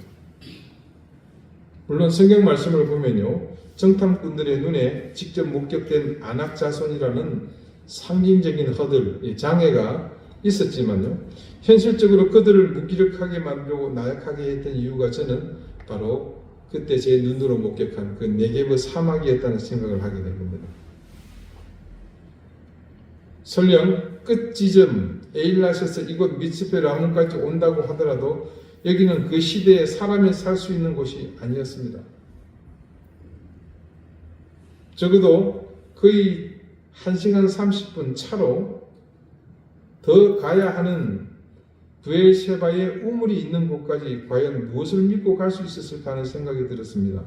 물론 성경 말씀을 보면요, 정탐꾼들의 눈에 직접 목격된 아낙 자손이라는 상징적인 허들, 장애가 있었지만요, 현실적으로 그들을 무기력하게 만들고 나약하게 했던 이유가 저는 바로 그때 제 눈으로 목격한 그 네게브 사막이었다는 생각을 하게 된 겁니다. 설령 끝 지점 에일랏에서 이곳 미츠페 라몬까지 온다고 하더라도 여기는 그 시대에 사람이 살 수 있는 곳이 아니었습니다. 적어도 거의 1시간 30분 차로 더 가야 하는 브엘셰바의 우물이 있는 곳까지 과연 무엇을 믿고 갈 수 있었을까 하는 생각이 들었습니다.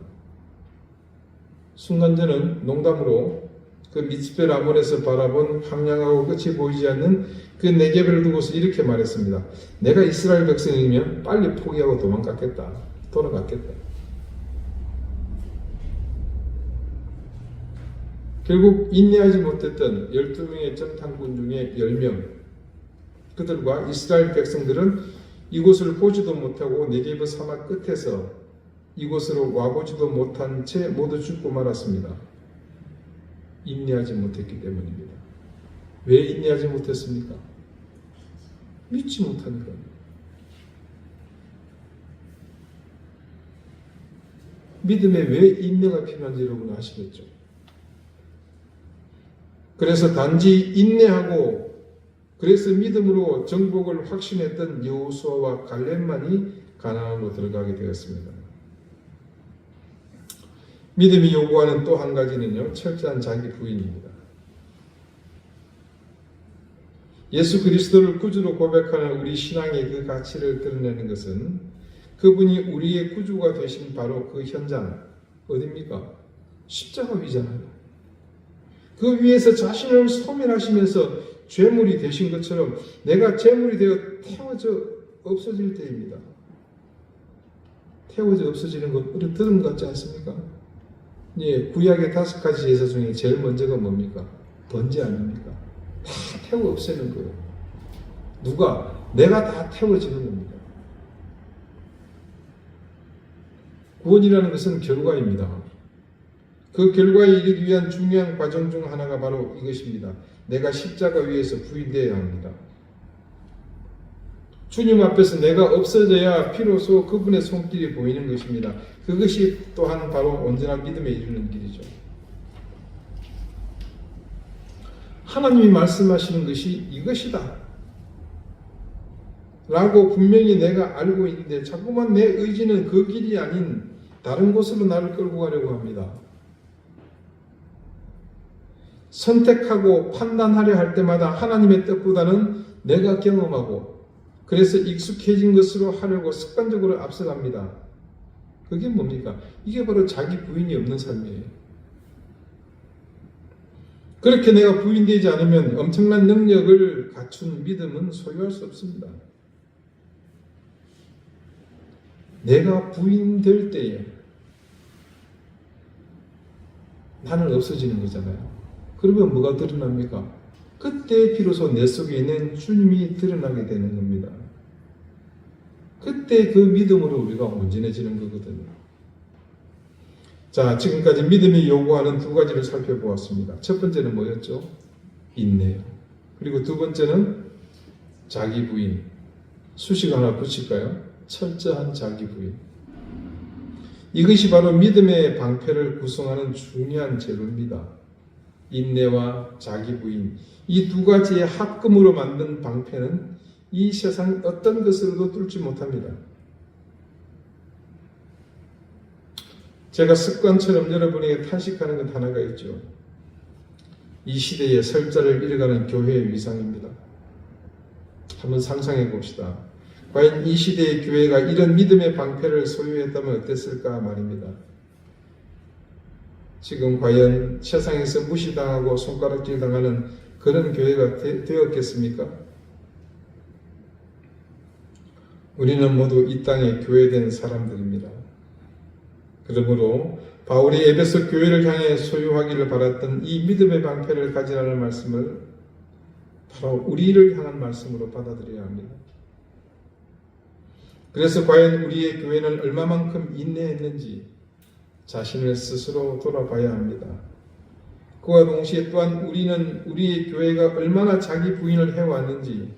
순간 저는 농담으로 그 미츠페 라몬에서 바라본 황량하고 끝이 보이지 않는 그 네게브를 두고서 이렇게 말했습니다. 내가 이스라엘 백성이면 빨리 포기하고 도망갔겠다. 돌아갔겠다. 결국 인내하지 못했던 12명의 정탐꾼 중에 10명, 그들과 이스라엘 백성들은 이곳을 보지도 못하고 네게브 사막 끝에서 이곳으로 와보지도 못한 채 모두 죽고 말았습니다. 인내하지 못했기 때문입니다. 왜 인내하지 못했습니까? 믿지 못하니까. 믿음에 왜 인내가 필요한지 여러분 아시겠죠? 그래서 단지 인내하고 그래서 믿음으로 정복을 확신했던 여호수아와 갈렙만이 가나안으로 들어가게 되었습니다. 믿음이 요구하는 또 한 가지는요, 철저한 자기 부인입니다. 예수 그리스도를 구주로 고백하는 우리 신앙의 그 가치를 드러내는 것은 그분이 우리의 구주가 되신 바로 그 현장, 어디입니까? 십자가 위잖아요. 그 위에서 자신을 소멸하시면서 죄물이 되신 것처럼 내가 죄물이 되어 태워져 없어질 때입니다. 태워져 없어지는 것 우리 들은 것 같지 않습니까? 구약의 5가지 제사 중에 제일 먼저가 뭡니까? 번제 아닙니까? 다 태워 없애는 거예요. 누가? 내가 다 태워지는 겁니다. 구원이라는 것은 결과입니다. 그 결과에 이르기 위한 중요한 과정 중 하나가 바로 이것입니다. 내가 십자가 위에서 부인되어야 합니다. 주님 앞에서 내가 없어져야 비로소 그분의 손길이 보이는 것입니다. 그것이 또한 바로 온전한 믿음에 이르는 길이죠. 하나님이 말씀하시는 것이 이것이다 라고 분명히 내가 알고 있는데 자꾸만 내 의지는 그 길이 아닌 다른 곳으로 나를 끌고 가려고 합니다. 선택하고 판단하려 할 때마다 하나님의 뜻보다는 내가 경험하고 그래서 익숙해진 것으로 하려고 습관적으로 앞서갑니다. 그게 뭡니까? 이게 바로 자기 부인이 없는 삶이에요. 그렇게 내가 부인되지 않으면 엄청난 능력을 갖춘 믿음은 소유할 수 없습니다. 내가 부인될 때에 나는 없어지는 거잖아요. 그러면 뭐가 드러납니까? 그때 비로소 내 속에 있는 주님이 드러나게 되는 겁니다. 그때 그 믿음으로 우리가 온전해지는 거거든요. 자, 지금까지 믿음이 요구하는 2가지를 살펴보았습니다. 첫 번째는 뭐였죠? 인내요. 그리고 두 번째는 자기 부인. 수식 하나 붙일까요? 철저한 자기 부인. 이것이 바로 믿음의 방패를 구성하는 중요한 재료입니다. 인내와 자기 부인. 이 2가지의 합금으로 만든 방패는 이 세상 어떤 것으로도 뚫지 못합니다. 제가 습관처럼 여러분에게 탄식하는 것 하나가 있죠. 이 시대의 설자를 잃어가는 교회의 위상입니다. 한번 상상해 봅시다. 과연 이 시대의 교회가 이런 믿음의 방패를 소유했다면 어땠을까 말입니다. 지금 과연 세상에서 무시당하고 손가락질 당하는 그런 교회가 되었겠습니까? 우리는 모두 이 땅에 교회된 사람들입니다. 그러므로 바울이 에베소 교회를 향해 소유하기를 바랐던 이 믿음의 방패를 가지라는 말씀을 바로 우리를 향한 말씀으로 받아들여야 합니다. 그래서 과연 우리의 교회는 얼마만큼 인내했는지 자신을 스스로 돌아봐야 합니다. 그와 동시에 또한 우리는 우리의 교회가 얼마나 자기 부인을 해왔는지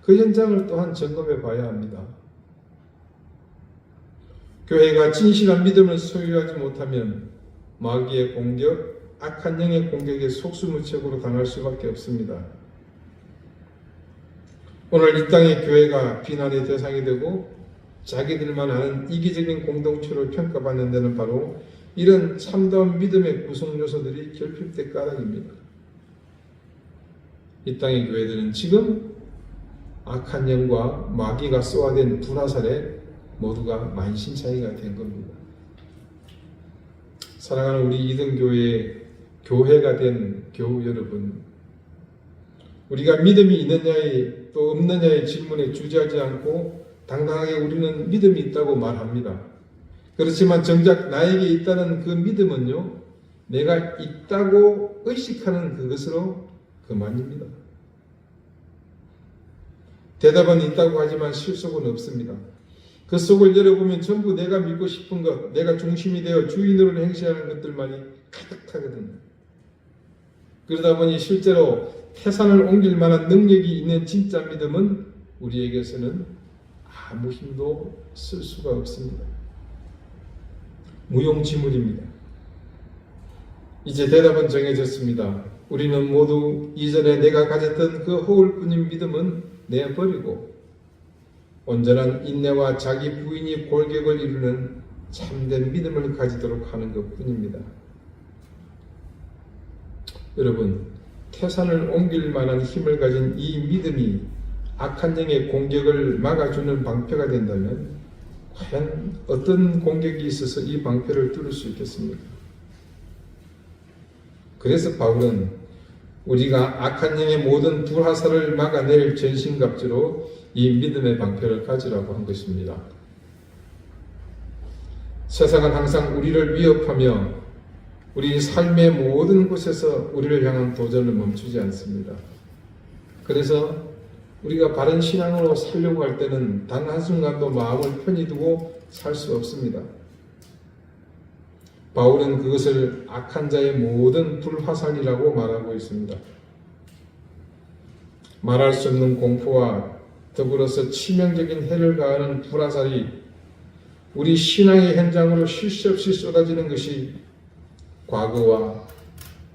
그 현장을 또한 점검해 봐야 합니다. 교회가 진실한 믿음을 소유하지 못하면 마귀의 공격, 악한 영의 공격에 속수무책으로 당할 수밖에 없습니다. 오늘 이 땅의 교회가 비난의 대상이 되고 자기들만 아는 이기적인 공동체로 평가받는 데는 바로 이런 참다운 믿음의 구성 요소들이 결핍될 까닭입니다. 이 땅의 교회들은 지금 악한 영과 마귀가 쏘아댄 불화살에 모두가 만신창이가 된 겁니다. 사랑하는 우리 이등교회의 교회가 된 교우 여러분, 우리가 믿음이 있느냐에 또 없느냐의 질문에 주저하지 않고 당당하게 우리는 믿음이 있다고 말합니다. 그렇지만 정작 나에게 있다는 그 믿음은요, 내가 있다고 의식하는 그것으로 그만입니다. 대답은 있다고 하지만 실속은 없습니다. 그 속을 열어보면 전부 내가 믿고 싶은 것, 내가 중심이 되어 주인으로 행시하는 것들만이 가득하거든요. 그러다 보니 실제로 태산을 옮길 만한 능력이 있는 진짜 믿음은 우리에게서는 아무 힘도 쓸 수가 없습니다. 무용지물입니다. 이제 대답은 정해졌습니다. 우리는 모두 이전에 내가 가졌던 그 허울뿐인 믿음은 내버리고 온전한 인내와 자기 부인이 골격을 이루는 참된 믿음을 가지도록 하는 것뿐입니다. 여러분, 태산을 옮길 만한 힘을 가진 이 믿음이 악한 영의 공격을 막아주는 방패가 된다면 과연 어떤 공격이 있어서 이 방패를 뚫을 수 있겠습니까? 그래서 바울은 우리가 악한 영의 모든 불화살을 막아낼 전신갑주로 이 믿음의 방패를 가지라고 한 것입니다. 세상은 항상 우리를 위협하며 우리 삶의 모든 곳에서 우리를 향한 도전을 멈추지 않습니다. 그래서 우리가 바른 신앙으로 살려고 할 때는 단 한순간도 마음을 편히 두고 살 수 없습니다. 바울은 그것을 악한 자의 모든 불화살이라고 말하고 있습니다. 말할 수 없는 공포와 더불어서 치명적인 해를 가하는 불화살이 우리 신앙의 현장으로 쉴 새 없이 쏟아지는 것이 과거와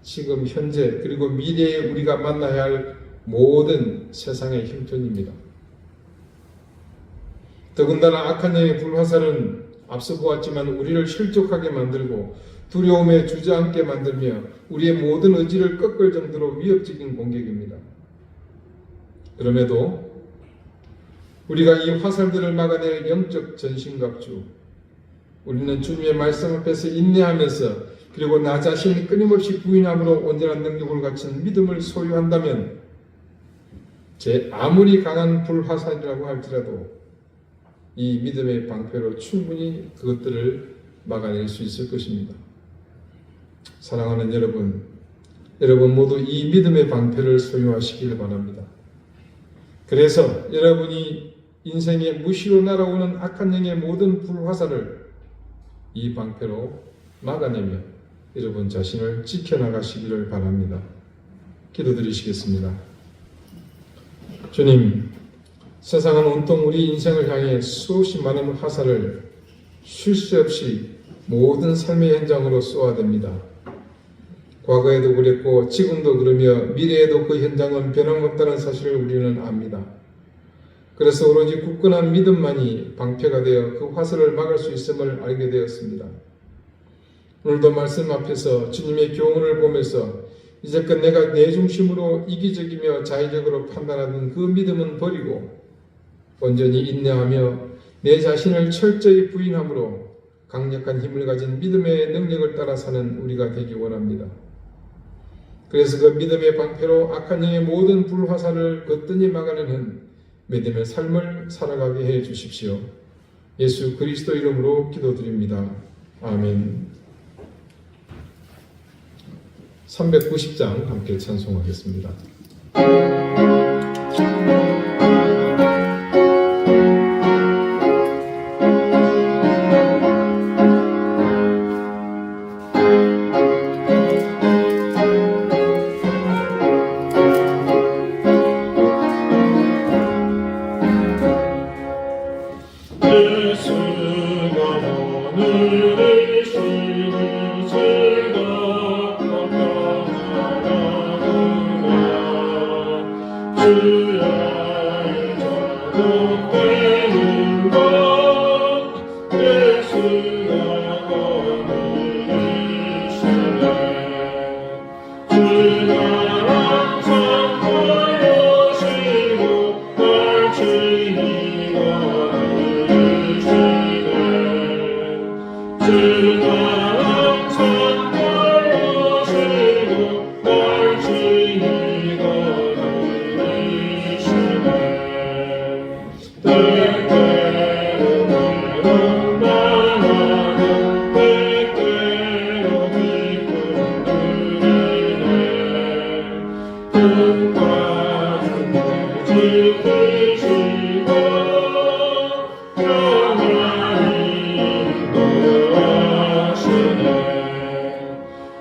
지금 현재 그리고 미래에 우리가 만나야 할 모든 세상의 형편입니다. 더군다나 악한 영의 불화살은 앞서 보았지만 우리를 실족하게 만들고 두려움에 주저앉게 만들며 우리의 모든 의지를 꺾을 정도로 위협적인 공격입니다. 그럼에도 우리가 이 화살들을 막아낼 영적 전신갑주, 우리는 주님의 말씀 앞에서 인내하면서 그리고 나 자신이 끊임없이 부인함으로 온전한 능력을 갖춘 믿음을 소유한다면 제 아무리 강한 불화살이라고 할지라도 이 믿음의 방패로 충분히 그것들을 막아낼 수 있을 것입니다. 사랑하는 여러분, 여러분 모두 이 믿음의 방패를 소유하시길 바랍니다. 그래서 여러분이 인생의 무시로 날아오는 악한 영의 모든 불화살을 이 방패로 막아내며 여러분 자신을 지켜나가시기를 바랍니다. 기도드리시겠습니다. 주님, 세상은 온통 우리 인생을 향해 수없이 많은 화살을 쉴 새 없이 모든 삶의 현장으로 쏘아댑니다. 과거에도 그랬고 지금도 그러며 미래에도 그 현장은 변함없다는 사실을 우리는 압니다. 그래서 오로지 굳건한 믿음만이 방패가 되어 그 화살을 막을 수 있음을 알게 되었습니다. 오늘도 말씀 앞에서 주님의 교훈을 보면서 이제껏 내가 내 중심으로 이기적이며 자의적으로 판단하던 그 믿음은 버리고 온전히 인내하며 내 자신을 철저히 부인함으로 강력한 힘을 가진 믿음의 능력을 따라 사는 우리가 되기 원합니다. 그래서 그 믿음의 방패로 악한 영의 모든 불화살을 거뜬히 막아내는 믿음의 삶을 살아가게 해 주십시오. 예수 그리스도 이름으로 기도드립니다. 아멘. 390장 함께 찬송하겠습니다. 예수가 오늘의 신이 제가 건강하구나 주의 전복되는 것 예수가 오늘이시네 주가 항상 보여주시고 날 지니고 주가 항상 보여주시고 날 지니고 누리시네 때때로 위험만하고 때때로 기쁨 누리네 끝과 죽음을 지키시고 평안히 인도하시네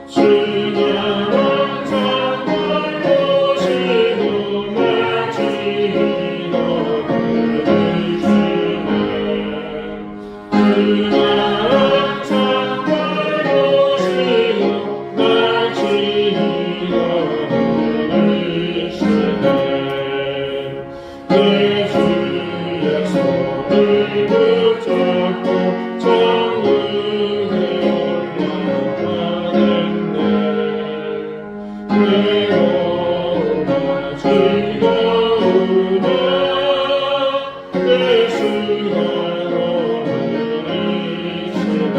주가 항상 보여주시고 날 지키고 누리시네 주가 항상 보여주시고 날 지키고 누리시네 내 주의 손을 붙잡고 천국에 올라가겠네 외로우나 즐거우나 예수가 오늘이시네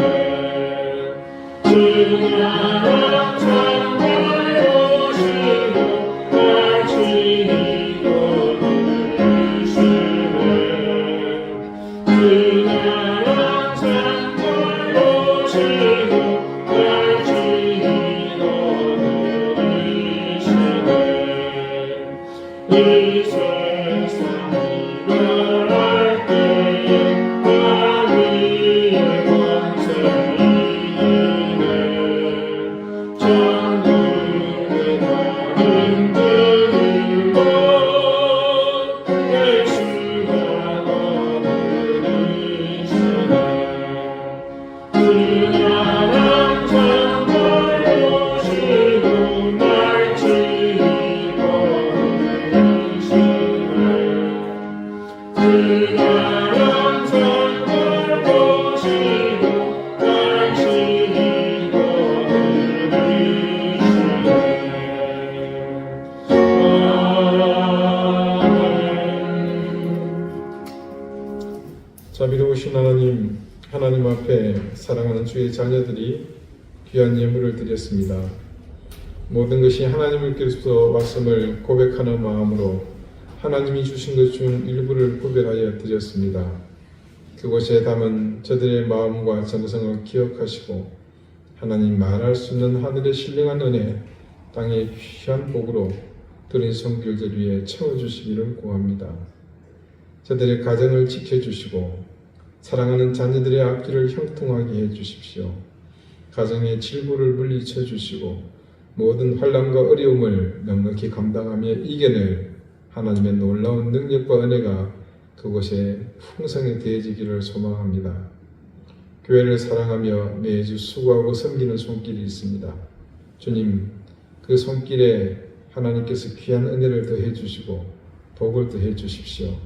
주가 항상 보여주시고 날 지니고 누리시네 주가 항상 보여주시고 날 지니고 누리시네 이 세상 이별할 때에 나 위에 권세 이기네 천국에 가는 길로 예수가 오늘이시네 주가 항상 보여주시고 날 지키고 누리시네 주가 항상 보여주시고 날 지키고 누리시네 자비로우신 하나님, 하나님 앞에 사랑하는 주의 자녀들이 귀한 예물을 드렸습니다. 모든 것이 하나님께로서 왔음을 고백하는 마음으로 하나님이 주신 것 중 일부를 구별하여 드렸습니다. 그곳에 담은 저들의 마음과 정성을 기억하시고 하나님 말할 수 없는 하늘의 신령한 은혜, 땅의 귀한 복으로 드린 손길들 위에 채워주시기를 구합니다. 저들의 가정을 지켜주시고 사랑하는 자녀들의 앞길을 형통하게 해주십시오. 가정의 질부를 물리쳐 주시고 모든 환난과 어려움을 넉넉히 감당하며 이겨낼 하나님의 놀라운 능력과 은혜가 그곳에 풍성히 되어지기를 소망합니다. 교회를 사랑하며 매주 수고하고 섬기는 손길이 있습니다. 주님, 그 손길에 하나님께서 귀한 은혜를 더해 주시고 복을 더해 주십시오.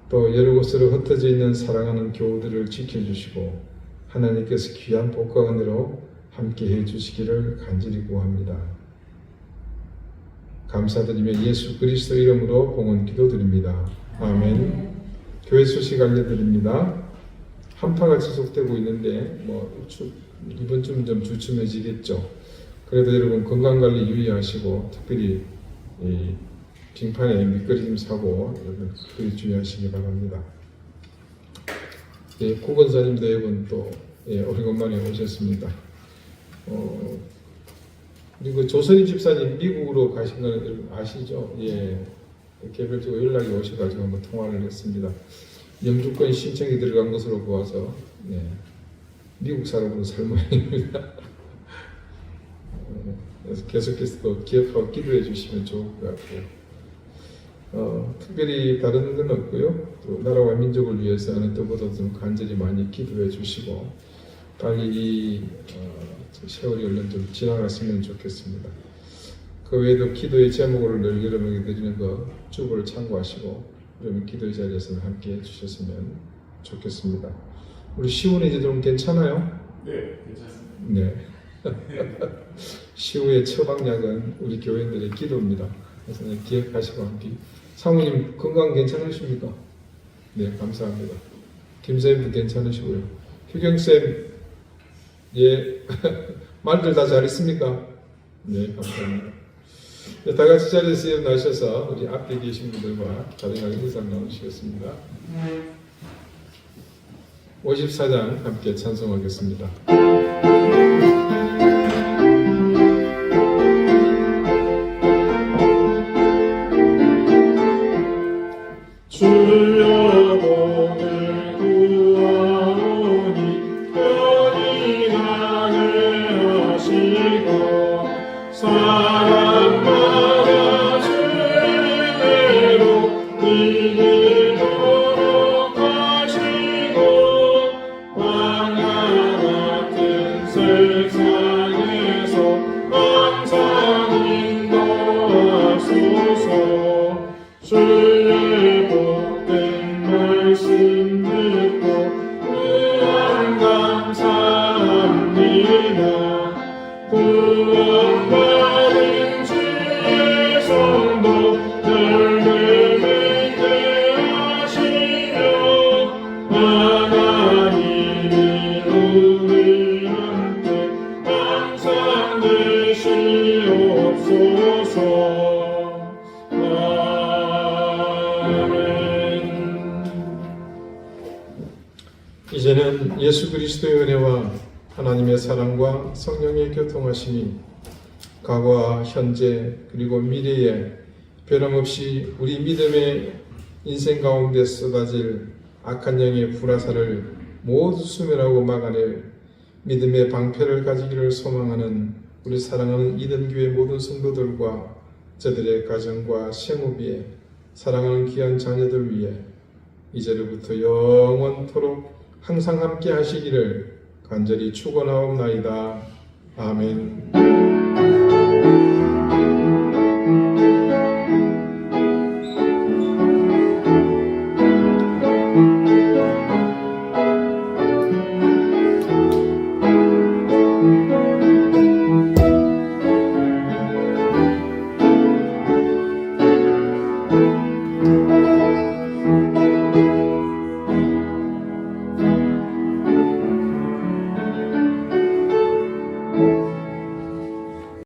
또 여러 곳으로 흩어져 있는 사랑하는 교우들을 지켜주시고 하나님께서 귀한 복과 은혜로 함께 해주시기를 간절히 구합니다. 감사드리며 예수 그리스도 이름으로 봉헌 기도드립니다. 아멘. 교회 소식 알려드립니다. 한파가 지속되고 있는데 이번 주는 좀 주춤해지겠죠. 그래도 여러분 건강관리 유의하시고 특별히 이 빙판에 미끄러짐 사고 여러분 특별히 주의하시기 바랍니다. 예, 구건사님 대회분 또 오래간만에 오셨습니다. 그리고 조선희 집사님 미국으로 가신 건 아시죠? 예, 개별적으로 연락이 오셔가지고 한번 통화를 했습니다. 영주권 신청이 들어간 것으로 보아서 미국 사람으로 살 모양입니다. 그래서 계속해서 또 기억하고 기도해 주시면 좋을 것 같고요. 특별히 다른 건 없고요. 또 나라와 민족을 위해서 어느 때보다 좀 간절히 많이 기도해 주시고 빨리 이 세월이 얼른 좀 지나갔으면 좋겠습니다. 그 외에도 기도의 제목을 늘 여러분에게 드리는 거 주보를 참고하시고 여러분 기도의 자리에서 함께 해주셨으면 좋겠습니다. 우리 시우는 이제 좀 괜찮아요? 네, 괜찮습니다. 네. 시우의 처방약은 우리 교인들의 기도입니다. 그래서 기억하시고 함께. 사모님 건강 괜찮으십니까? 네, 감사합니다. 김쌤도 괜찮으시고요. 휴경쌤, 예, 말들 다 잘했습니까? 네, 감사합니다. 네, 다 같이 자리에서 일어나셔서 우리 앞에 계신 분들과 자중하게 인사 나누시겠습니다. 54장 함께 찬송하겠습니다. 주여 오늘 구하오니 편히 가게 하시고 사람마다 주대로 이기도록 하시고 광야 같은 세상에서 항상 인도하소서. 주의 복된 말씀 듣고 무한 감사합니다. 구원받은 주의 성도 늘 맹게 하시며 하나님이 우리한테 항상 계시옵소서. 이제는 예수 그리스도의 은혜와 하나님의 사랑과 성령의 교통하심이 과거와 현재 그리고 미래에 변함없이 우리 믿음의 인생 가운데 쏟아질 악한 영의 불화살을 모두 수멸하고 막아낼 믿음의 방패를 가지기를 소망하는 우리 사랑하는 이든교회 모든 성도들과 저들의 가정과 세무비에 사랑하는 귀한 자녀들 위해 이제로부터 영원토록 항상 함께 하시기를 간절히 축원하옵나이다. 아멘.